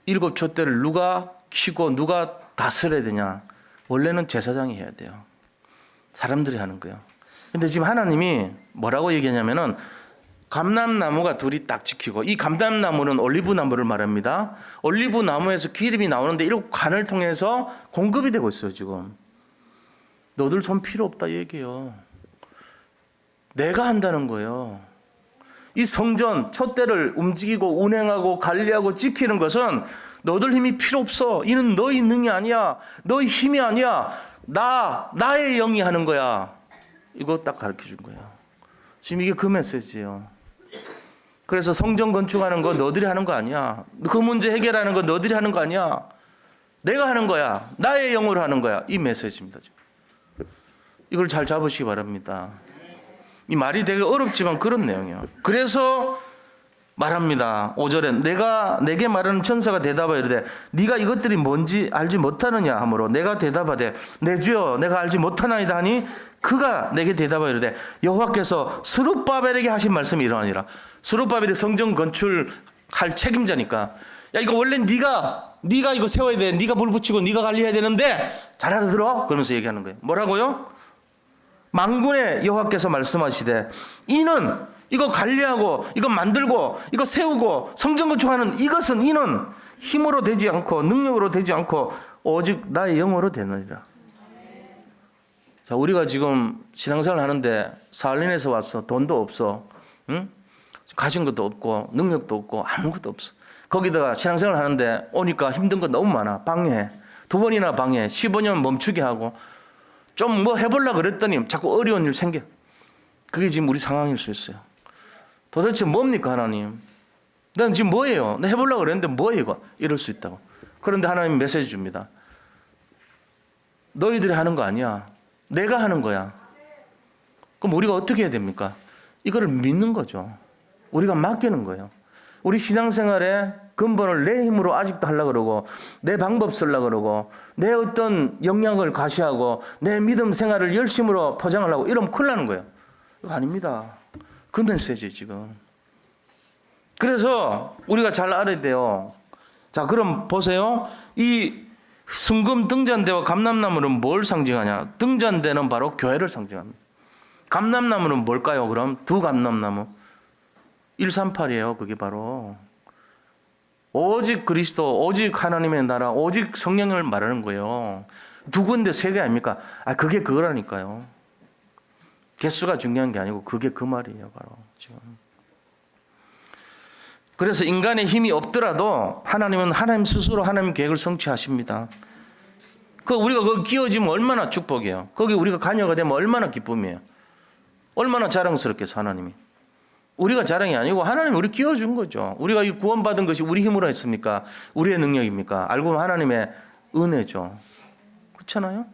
일곱 촛대를 누가 켜고 누가 다스려야 되냐? 원래는 제사장이 해야 돼요. 사람들이 하는 거예요. 근데 지금 하나님이 뭐라고 얘기하냐면은 감람나무가 둘이 딱 지키고, 이 감람나무는 올리브나무를 말합니다. 올리브나무에서 기름이 나오는데 일곱 관을 통해서 공급이 되고 있어요. 지금 너들 손 필요 없다 이 얘기예요. 내가 한다는 거예요. 이 성전 촛대를 움직이고 운행하고 관리하고 지키는 것은 너들 힘이 필요 없어. 이는 너희 능이 아니야. 너희 힘이 아니야. 나의 영이 하는 거야. 이거 딱 가르쳐 준 거예요. 지금 이게 그 메시지예요. 그래서 성전 건축하는 거 너들이 하는 거 아니야. 그 문제 해결하는 거 너들이 하는 거 아니야. 내가 하는 거야. 나의 영으로 하는 거야. 이 메시지입니다. 지금. 이걸 잘 잡으시기 바랍니다. 이 말이 되게 어렵지만 그런 내용이에요. 그래서 말합니다. 5절에 내게 말하는 천사가 대답하여 이르되 네가 이것들이 뭔지 알지 못하느냐 하므로 내가 대답하되 내 주여 내가 알지 못하나이다 하니 그가 내게 대답하여 이르되 여호와께서 스룹바벨에게 하신 말씀이 이러하니라. 스룹바벨이 성전 건축할 책임자니까 야 이거 원래 네가 이거 세워야 돼. 네가 물 붙이고 네가 관리해야 되는데 잘 알아들어? 그러면서 얘기하는 거예요. 뭐라고요? 만군의 여호와께서 말씀하시되 이는 이거 관리하고 이거 만들고 이거 세우고 성전 건축하는 이것은 이는 힘으로 되지 않고 능력으로 되지 않고 오직 나의 영으로 되느니라. 자, 우리가 지금 신앙생활 하는데 사할린에서 왔어. 돈도 없어. 응? 가진 것도 없고 능력도 없고 아무것도 없어. 거기다가 신앙생활 하는데 오니까 힘든 거 너무 많아. 방해. 2번이나 방해. 15년 멈추게 하고 좀 뭐 해보려고 그랬더니 자꾸 어려운 일 생겨. 그게 지금 우리 상황일 수 있어요. 도대체 뭡니까 하나님? 난 지금 뭐예요? 나 해보려고 그랬는데 뭐예요 이거? 이럴 수 있다고. 그런데 하나님 메시지 줍니다. 너희들이 하는 거 아니야. 내가 하는 거야. 그럼 우리가 어떻게 해야 됩니까? 이거를 믿는 거죠. 우리가 맡기는 거예요. 우리 신앙생활에 근본을 내 힘으로 아직도 하려고 그러고 내 방법 쓰려고 그러고 내 어떤 역량을 과시하고 내 믿음 생활을 열심으로 포장하려고 이러면 큰일 나는 거예요. 이거 아닙니다. 그 메시지 지금. 그래서 우리가 잘 알아야 돼요. 자, 그럼 보세요. 이 순금 등잔대와 감람나무는 뭘 상징하냐? 등잔대는 바로 교회를 상징합니다. 감람나무는 뭘까요? 그럼 두 감람나무 138이에요. 그게 바로 오직 그리스도, 오직 하나님의 나라, 오직 성령을 말하는 거예요. 두 군데 세 개 아닙니까? 그게 그거라니까요. 개수가 중요한 게 아니고 그게 그 말이에요. 바로 지금. 그래서 인간의 힘이 없더라도 하나님은 하나님 스스로 하나님 계획을 성취하십니다. 우리가 거기 끼워지면 얼마나 축복이에요. 거기 우리가 관여가 되면 얼마나 기쁨이에요. 얼마나 자랑스럽겠어 하나님이. 우리가 자랑이 아니고 하나님이 우리 끼워준 거죠. 우리가 이 구원받은 것이 우리 힘으로 했습니까? 우리의 능력입니까? 알고 보면 하나님의 은혜죠. 그렇잖아요?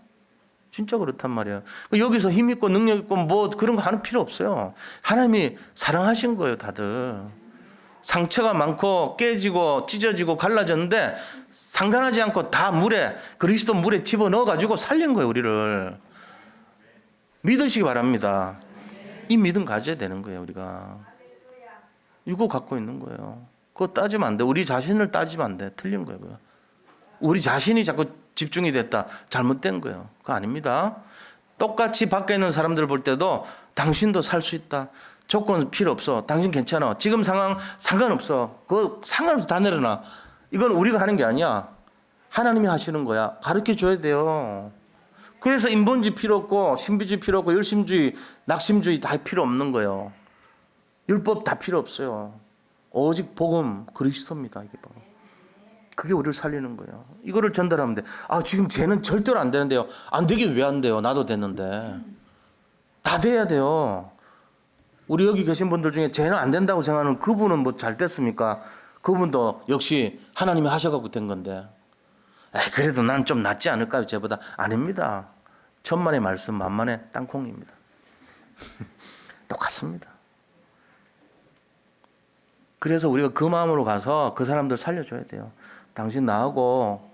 진짜 그렇단 말이에요. 여기서 힘 있고 능력 있고 뭐 그런 거 하는 필요 없어요. 하나님이 사랑하신 거예요, 다들. 상처가 많고 깨지고 찢어지고 갈라졌는데 상관하지 않고 다 그리스도 물에 집어넣어가지고 살린 거예요, 우리를. 믿으시기 바랍니다. 이 믿음 가져야 되는 거예요, 우리가. 이거 갖고 있는 거예요. 그거 따지면 안 돼. 우리 자신을 따지면 안 돼. 틀린 거예요. 그거. 우리 자신이 자꾸 집중이 됐다. 잘못된 거예요. 그거 아닙니다. 똑같이 밖에 있는 사람들 볼 때도 당신도 살 수 있다. 조건 필요 없어. 당신 괜찮아. 지금 상황 상관없어. 그거 상관없어. 다 내려놔. 이건 우리가 하는 게 아니야. 하나님이 하시는 거야. 가르쳐 줘야 돼요. 그래서 인본주의 필요 없고 신비주의 필요 없고 열심주의, 낙심주의 다 필요 없는 거예요. 율법 다 필요 없어요. 오직 복음 그리스도입니다. 이게 바로. 그게 우리를 살리는 거예요. 이거를 전달하면 돼. 지금 쟤는 절대로 안 되는데요. 안 되긴 왜 안 돼요? 나도 됐는데. 다 돼야 돼요. 우리 여기 계신 분들 중에 쟤는 안 된다고 생각하는 그분은 뭐 잘 됐습니까? 그분도 역시 하나님이 하셔갖고 된 건데, 그래도 난 좀 낫지 않을까요? 쟤보다. 아닙니다. 천만의 말씀 만만의 땅콩입니다. 똑같습니다. 그래서 우리가 그 마음으로 가서 그 사람들 살려줘야 돼요. 당신 나하고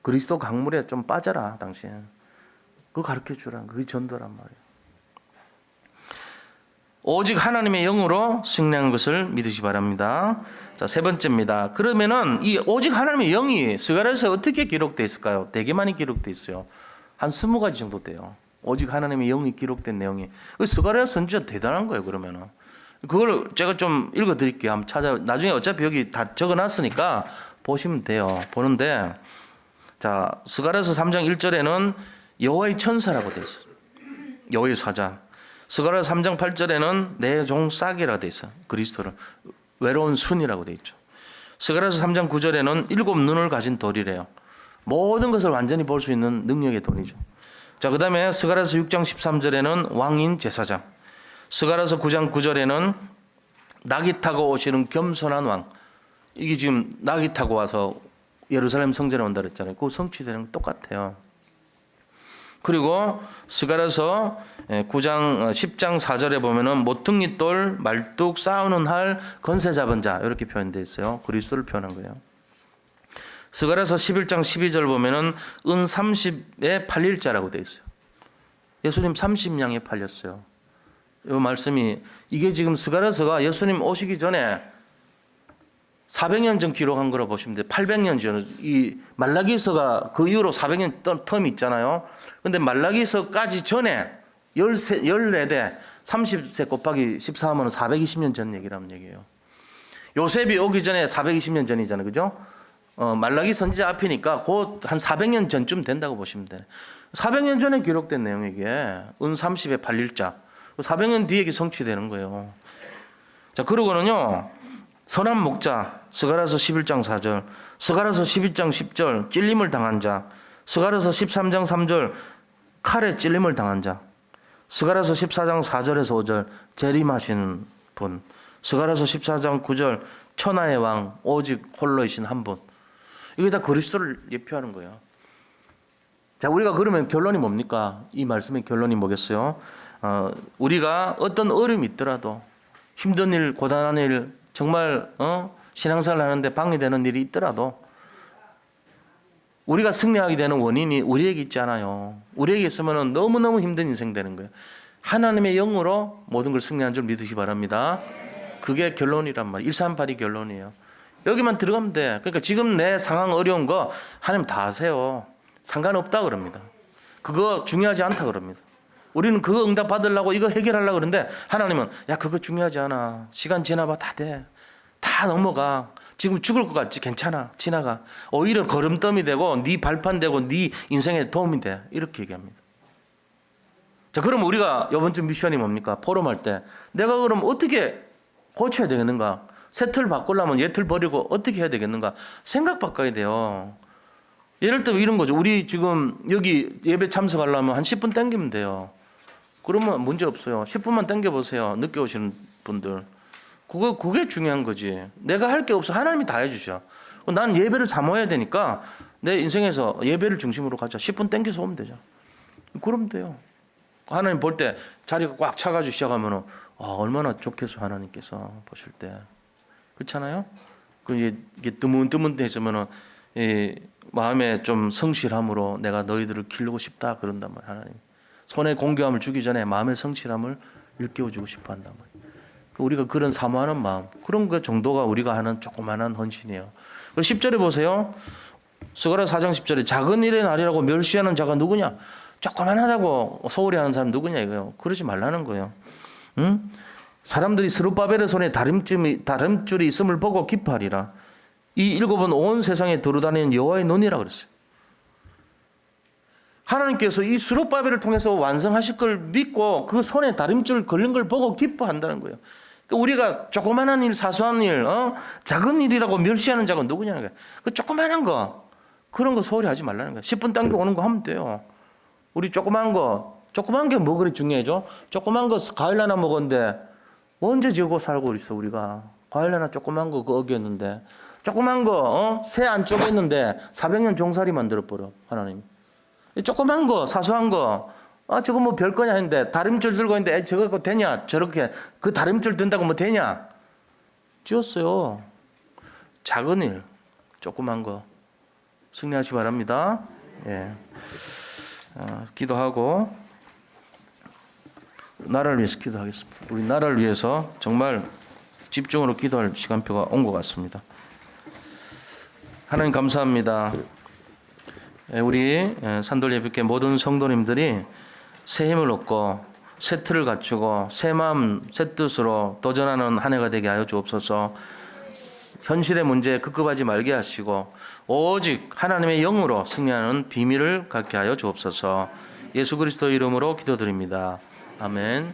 그리스도 강물에 좀 빠져라, 당신. 그거 가르쳐 주라. 그게 전도란 말이에요. 오직 하나님의 영으로 승리하는 것을 믿으시 바랍니다. 자, 세 번째입니다. 그러면은 이 오직 하나님의 영이 스가랴서에 어떻게 기록되어 있을까요? 되게 많이 기록되어 있어요. 한 20가지 정도 돼요. 오직 하나님의 영이 기록된 내용이. 스가랴 선지자 대단한 거예요, 그러면은. 그걸 제가 좀 읽어 드릴게요. 한번 나중에 어차피 여기 다 적어 놨으니까 보시면 돼요. 보는데, 자, 스가랴서 3장 1절에는 여호와의 천사라고 되어 있어요. 여호와의 사자. 스가랴 3장 8절에는 내 종 싹이라고 되어 있어요. 그리스도를. 외로운 순이라고 되어 있죠. 스가랴서 3장 9절에는 7 눈을 가진 돌이래요. 모든 것을 완전히 볼 수 있는 능력의 돌이죠. 자, 그 다음에 스가랴서 6장 13절에는 왕인 제사장. 스가랴서 9장 9절에는 낙이 타고 오시는 겸손한 왕. 이게 지금 낙이 타고 와서 예루살렘 성전에 온다 그랬잖아요. 그거 성취되는 건 똑같아요. 그리고 스가랴서 9장 10장 4절에 보면은 모퉁이 돌 말뚝 싸우는 할 건세 잡은 자 이렇게 표현되어 있어요. 그리스도를 표현한 거예요. 스가랴서 11장 12절 보면은 은 30에 팔릴 자라고 되어 있어요. 예수님 30냥에 팔렸어요. 이 말씀이 이게 지금 스가랴서가 예수님 오시기 전에 400년 전 기록한 거로 보시면 돼요. 800년 전. 이 말라기서가 그 이후로 400년 텀이 있잖아요. 근데 말라기서까지 전에 14대 30세 곱하기 14하면 420년 전 얘기라는 얘기예요. 요셉이 오기 전에 420년 전이잖아요. 그죠? 말라기 선지자 앞이니까 곧 한 400년 전쯤 된다고 보시면 돼요. 400년 전에 기록된 내용 이게 은 30에 팔릴 자. 400년 뒤에 성취되는 거예요. 자, 그러고는요. 선한 목자, 스가랴서 11장 4절, 스가랴서 12장 10절, 찔림을 당한 자, 스가랴서 13장 3절, 칼에 찔림을 당한 자, 스가랴서 14장 4절에서 5절, 재림하시는 분, 스가랴서 14장 9절, 천하의 왕, 오직 홀로이신 한 분. 이게 다 그리스도를 예표하는 거예요. 자, 우리가 그러면 결론이 뭡니까? 이 말씀의 결론이 뭐겠어요? 우리가 어떤 어려움이 있더라도, 힘든 일, 고단한 일, 정말 신앙생활 하는데 방해되는 일이 있더라도 우리가 승리하게 되는 원인이 우리에게 있지 않아요. 우리에게 있으면 너무너무 힘든 인생 되는 거예요. 하나님의 영으로 모든 걸 승리하는 줄 믿으시기 바랍니다. 그게 결론이란 말이에요. 138이 결론이에요. 여기만 들어가면 돼. 그러니까 지금 내 상황 어려운 거 하나님 다 아세요. 상관없다 그럽니다. 그거 중요하지 않다 그럽니다. 우리는 그거 응답 받으려고 이거 해결하려고 그러는데 하나님은 야 그거 중요하지 않아. 시간 지나봐 다 돼. 다 넘어가. 지금 죽을 것 같지? 괜찮아. 지나가. 오히려 걸음더미 되고 네 발판 되고 네 인생에 도움이 돼. 이렇게 얘기합니다. 자, 그럼 우리가 이번 주 미션이 뭡니까? 포럼할 때 내가 그럼 어떻게 고쳐야 되겠는가? 새 틀 바꾸려면 옛 틀 버리고 어떻게 해야 되겠는가? 생각 바꿔야 돼요. 예를 들면 이런 거죠. 우리 지금 여기 예배 참석하려면 한 10분 당기면 돼요. 그러면 문제 없어요. 10분만 당겨보세요. 늦게 오시는 분들. 그게 중요한 거지. 내가 할 게 없어. 하나님이 다 해주셔. 난 예배를 사모해야 되니까 내 인생에서 예배를 중심으로 가자. 10분 당겨서 오면 되죠. 그러면 돼요. 하나님 볼 때 자리가 꽉 차가지고 시작하면 얼마나 좋겠어. 하나님께서 보실 때. 그렇잖아요? 이게 뜨문뜨문해지면 마음에 좀 성실함으로 내가 너희들을 기르고 싶다. 그런단 말이에요. 하나님. 손에 공교함을 주기 전에 마음의 성실함을 일깨워주고 싶어 한단 말이에요. 우리가 그런 사모하는 마음, 그런 그 정도가 우리가 하는 조그마한 헌신이에요. 그리고 10절에 보세요. 스가랴 4장 10절에 작은 일의 날이라고 멸시하는 자가 누구냐? 조그만하다고 소홀히 하는 사람 누구냐 이거요. 그러지 말라는 거예요. 응? 사람들이 스룹바벨의 손에 다름줄이 있음을 보고 기뻐하리라. 이 7은 온 세상에 돌아다니는 여호와의 눈이라 그랬어요. 하나님께서 이 스룹바벨을 통해서 완성하실 걸 믿고 그 손에 다림줄 걸린 걸 보고 기뻐한다는 거예요. 그러니까 우리가 조그만한 일, 사소한 일, 작은 일이라고 멸시하는 자가 누구냐는 거예요. 그 조그만한 거, 그런 거 소홀히 하지 말라는 거예요. 10분 당겨 오는 거 하면 돼요. 우리 조그만 게 뭐 그리 중요해져? 조그만 거 과일 하나 먹었는데 언제 지고 살고 있어 우리가. 과일 하나 조그만 거 그 어겼는데 조그만 거 새 안쪽에 있는데 400년 종살이 만들어버려 하나님. 이 조그만 거 사소한 거 저거 뭐 별거냐 했는데 다림줄 들고 있는데 저거 되냐 저렇게 그 다림줄 든다고 뭐 되냐 지었어요. 작은 일 조그만 거 승리하시기 바랍니다. 예. 기도하고 나라를 위해서 기도하겠습니다. 우리 나라를 위해서 정말 집중으로 기도할 시간표가 온 것 같습니다. 하나님 감사합니다. 우리 산돌 예비교회 모든 성도님들이 새 힘을 얻고 새 틀을 갖추고 새 마음 새 뜻으로 도전하는 한 해가 되게 하여 주옵소서. 현실의 문제에 급급하지 말게 하시고 오직 하나님의 영으로 승리하는 비밀을 갖게 하여 주옵소서. 예수 그리스도 이름으로 기도드립니다. 아멘.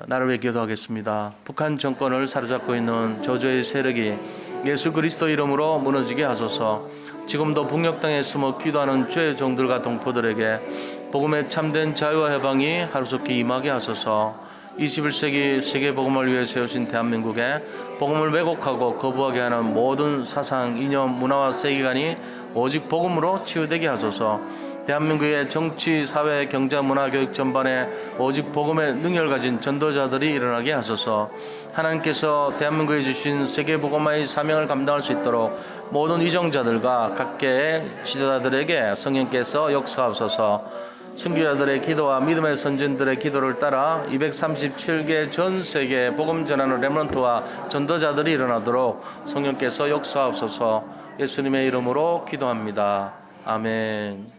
나를 위해 기도하겠습니다. 북한 정권을 사로잡고 있는 저주의 세력이 예수 그리스도 이름으로 무너지게 하소서. 지금도 북녘 땅에 숨어 기도하는 주의 종들과 동포들에게 복음의 참된 자유와 해방이 하루속히 임하게 하소서. 21세기 세계 복음을 위해 세우신 대한민국에 복음을 왜곡하고 거부하게 하는 모든 사상, 이념, 문화와 세계관이 오직 복음으로 치유되게 하소서. 대한민국의 정치, 사회, 경제, 문화, 교육 전반에 오직 복음의 능력을 가진 전도자들이 일어나게 하소서. 하나님께서 대한민국에 주신 세계 복음화의 사명을 감당할 수 있도록 모든 위정자들과 각계의 지도자들에게 성령께서 역사하소서. 순교자들의 기도와 믿음의 선진들의 기도를 따라 237개 전 세계 복음 전하는 렘넌트와 전도자들이 일어나도록 성령께서 역사하소서. 예수님의 이름으로 기도합니다. 아멘.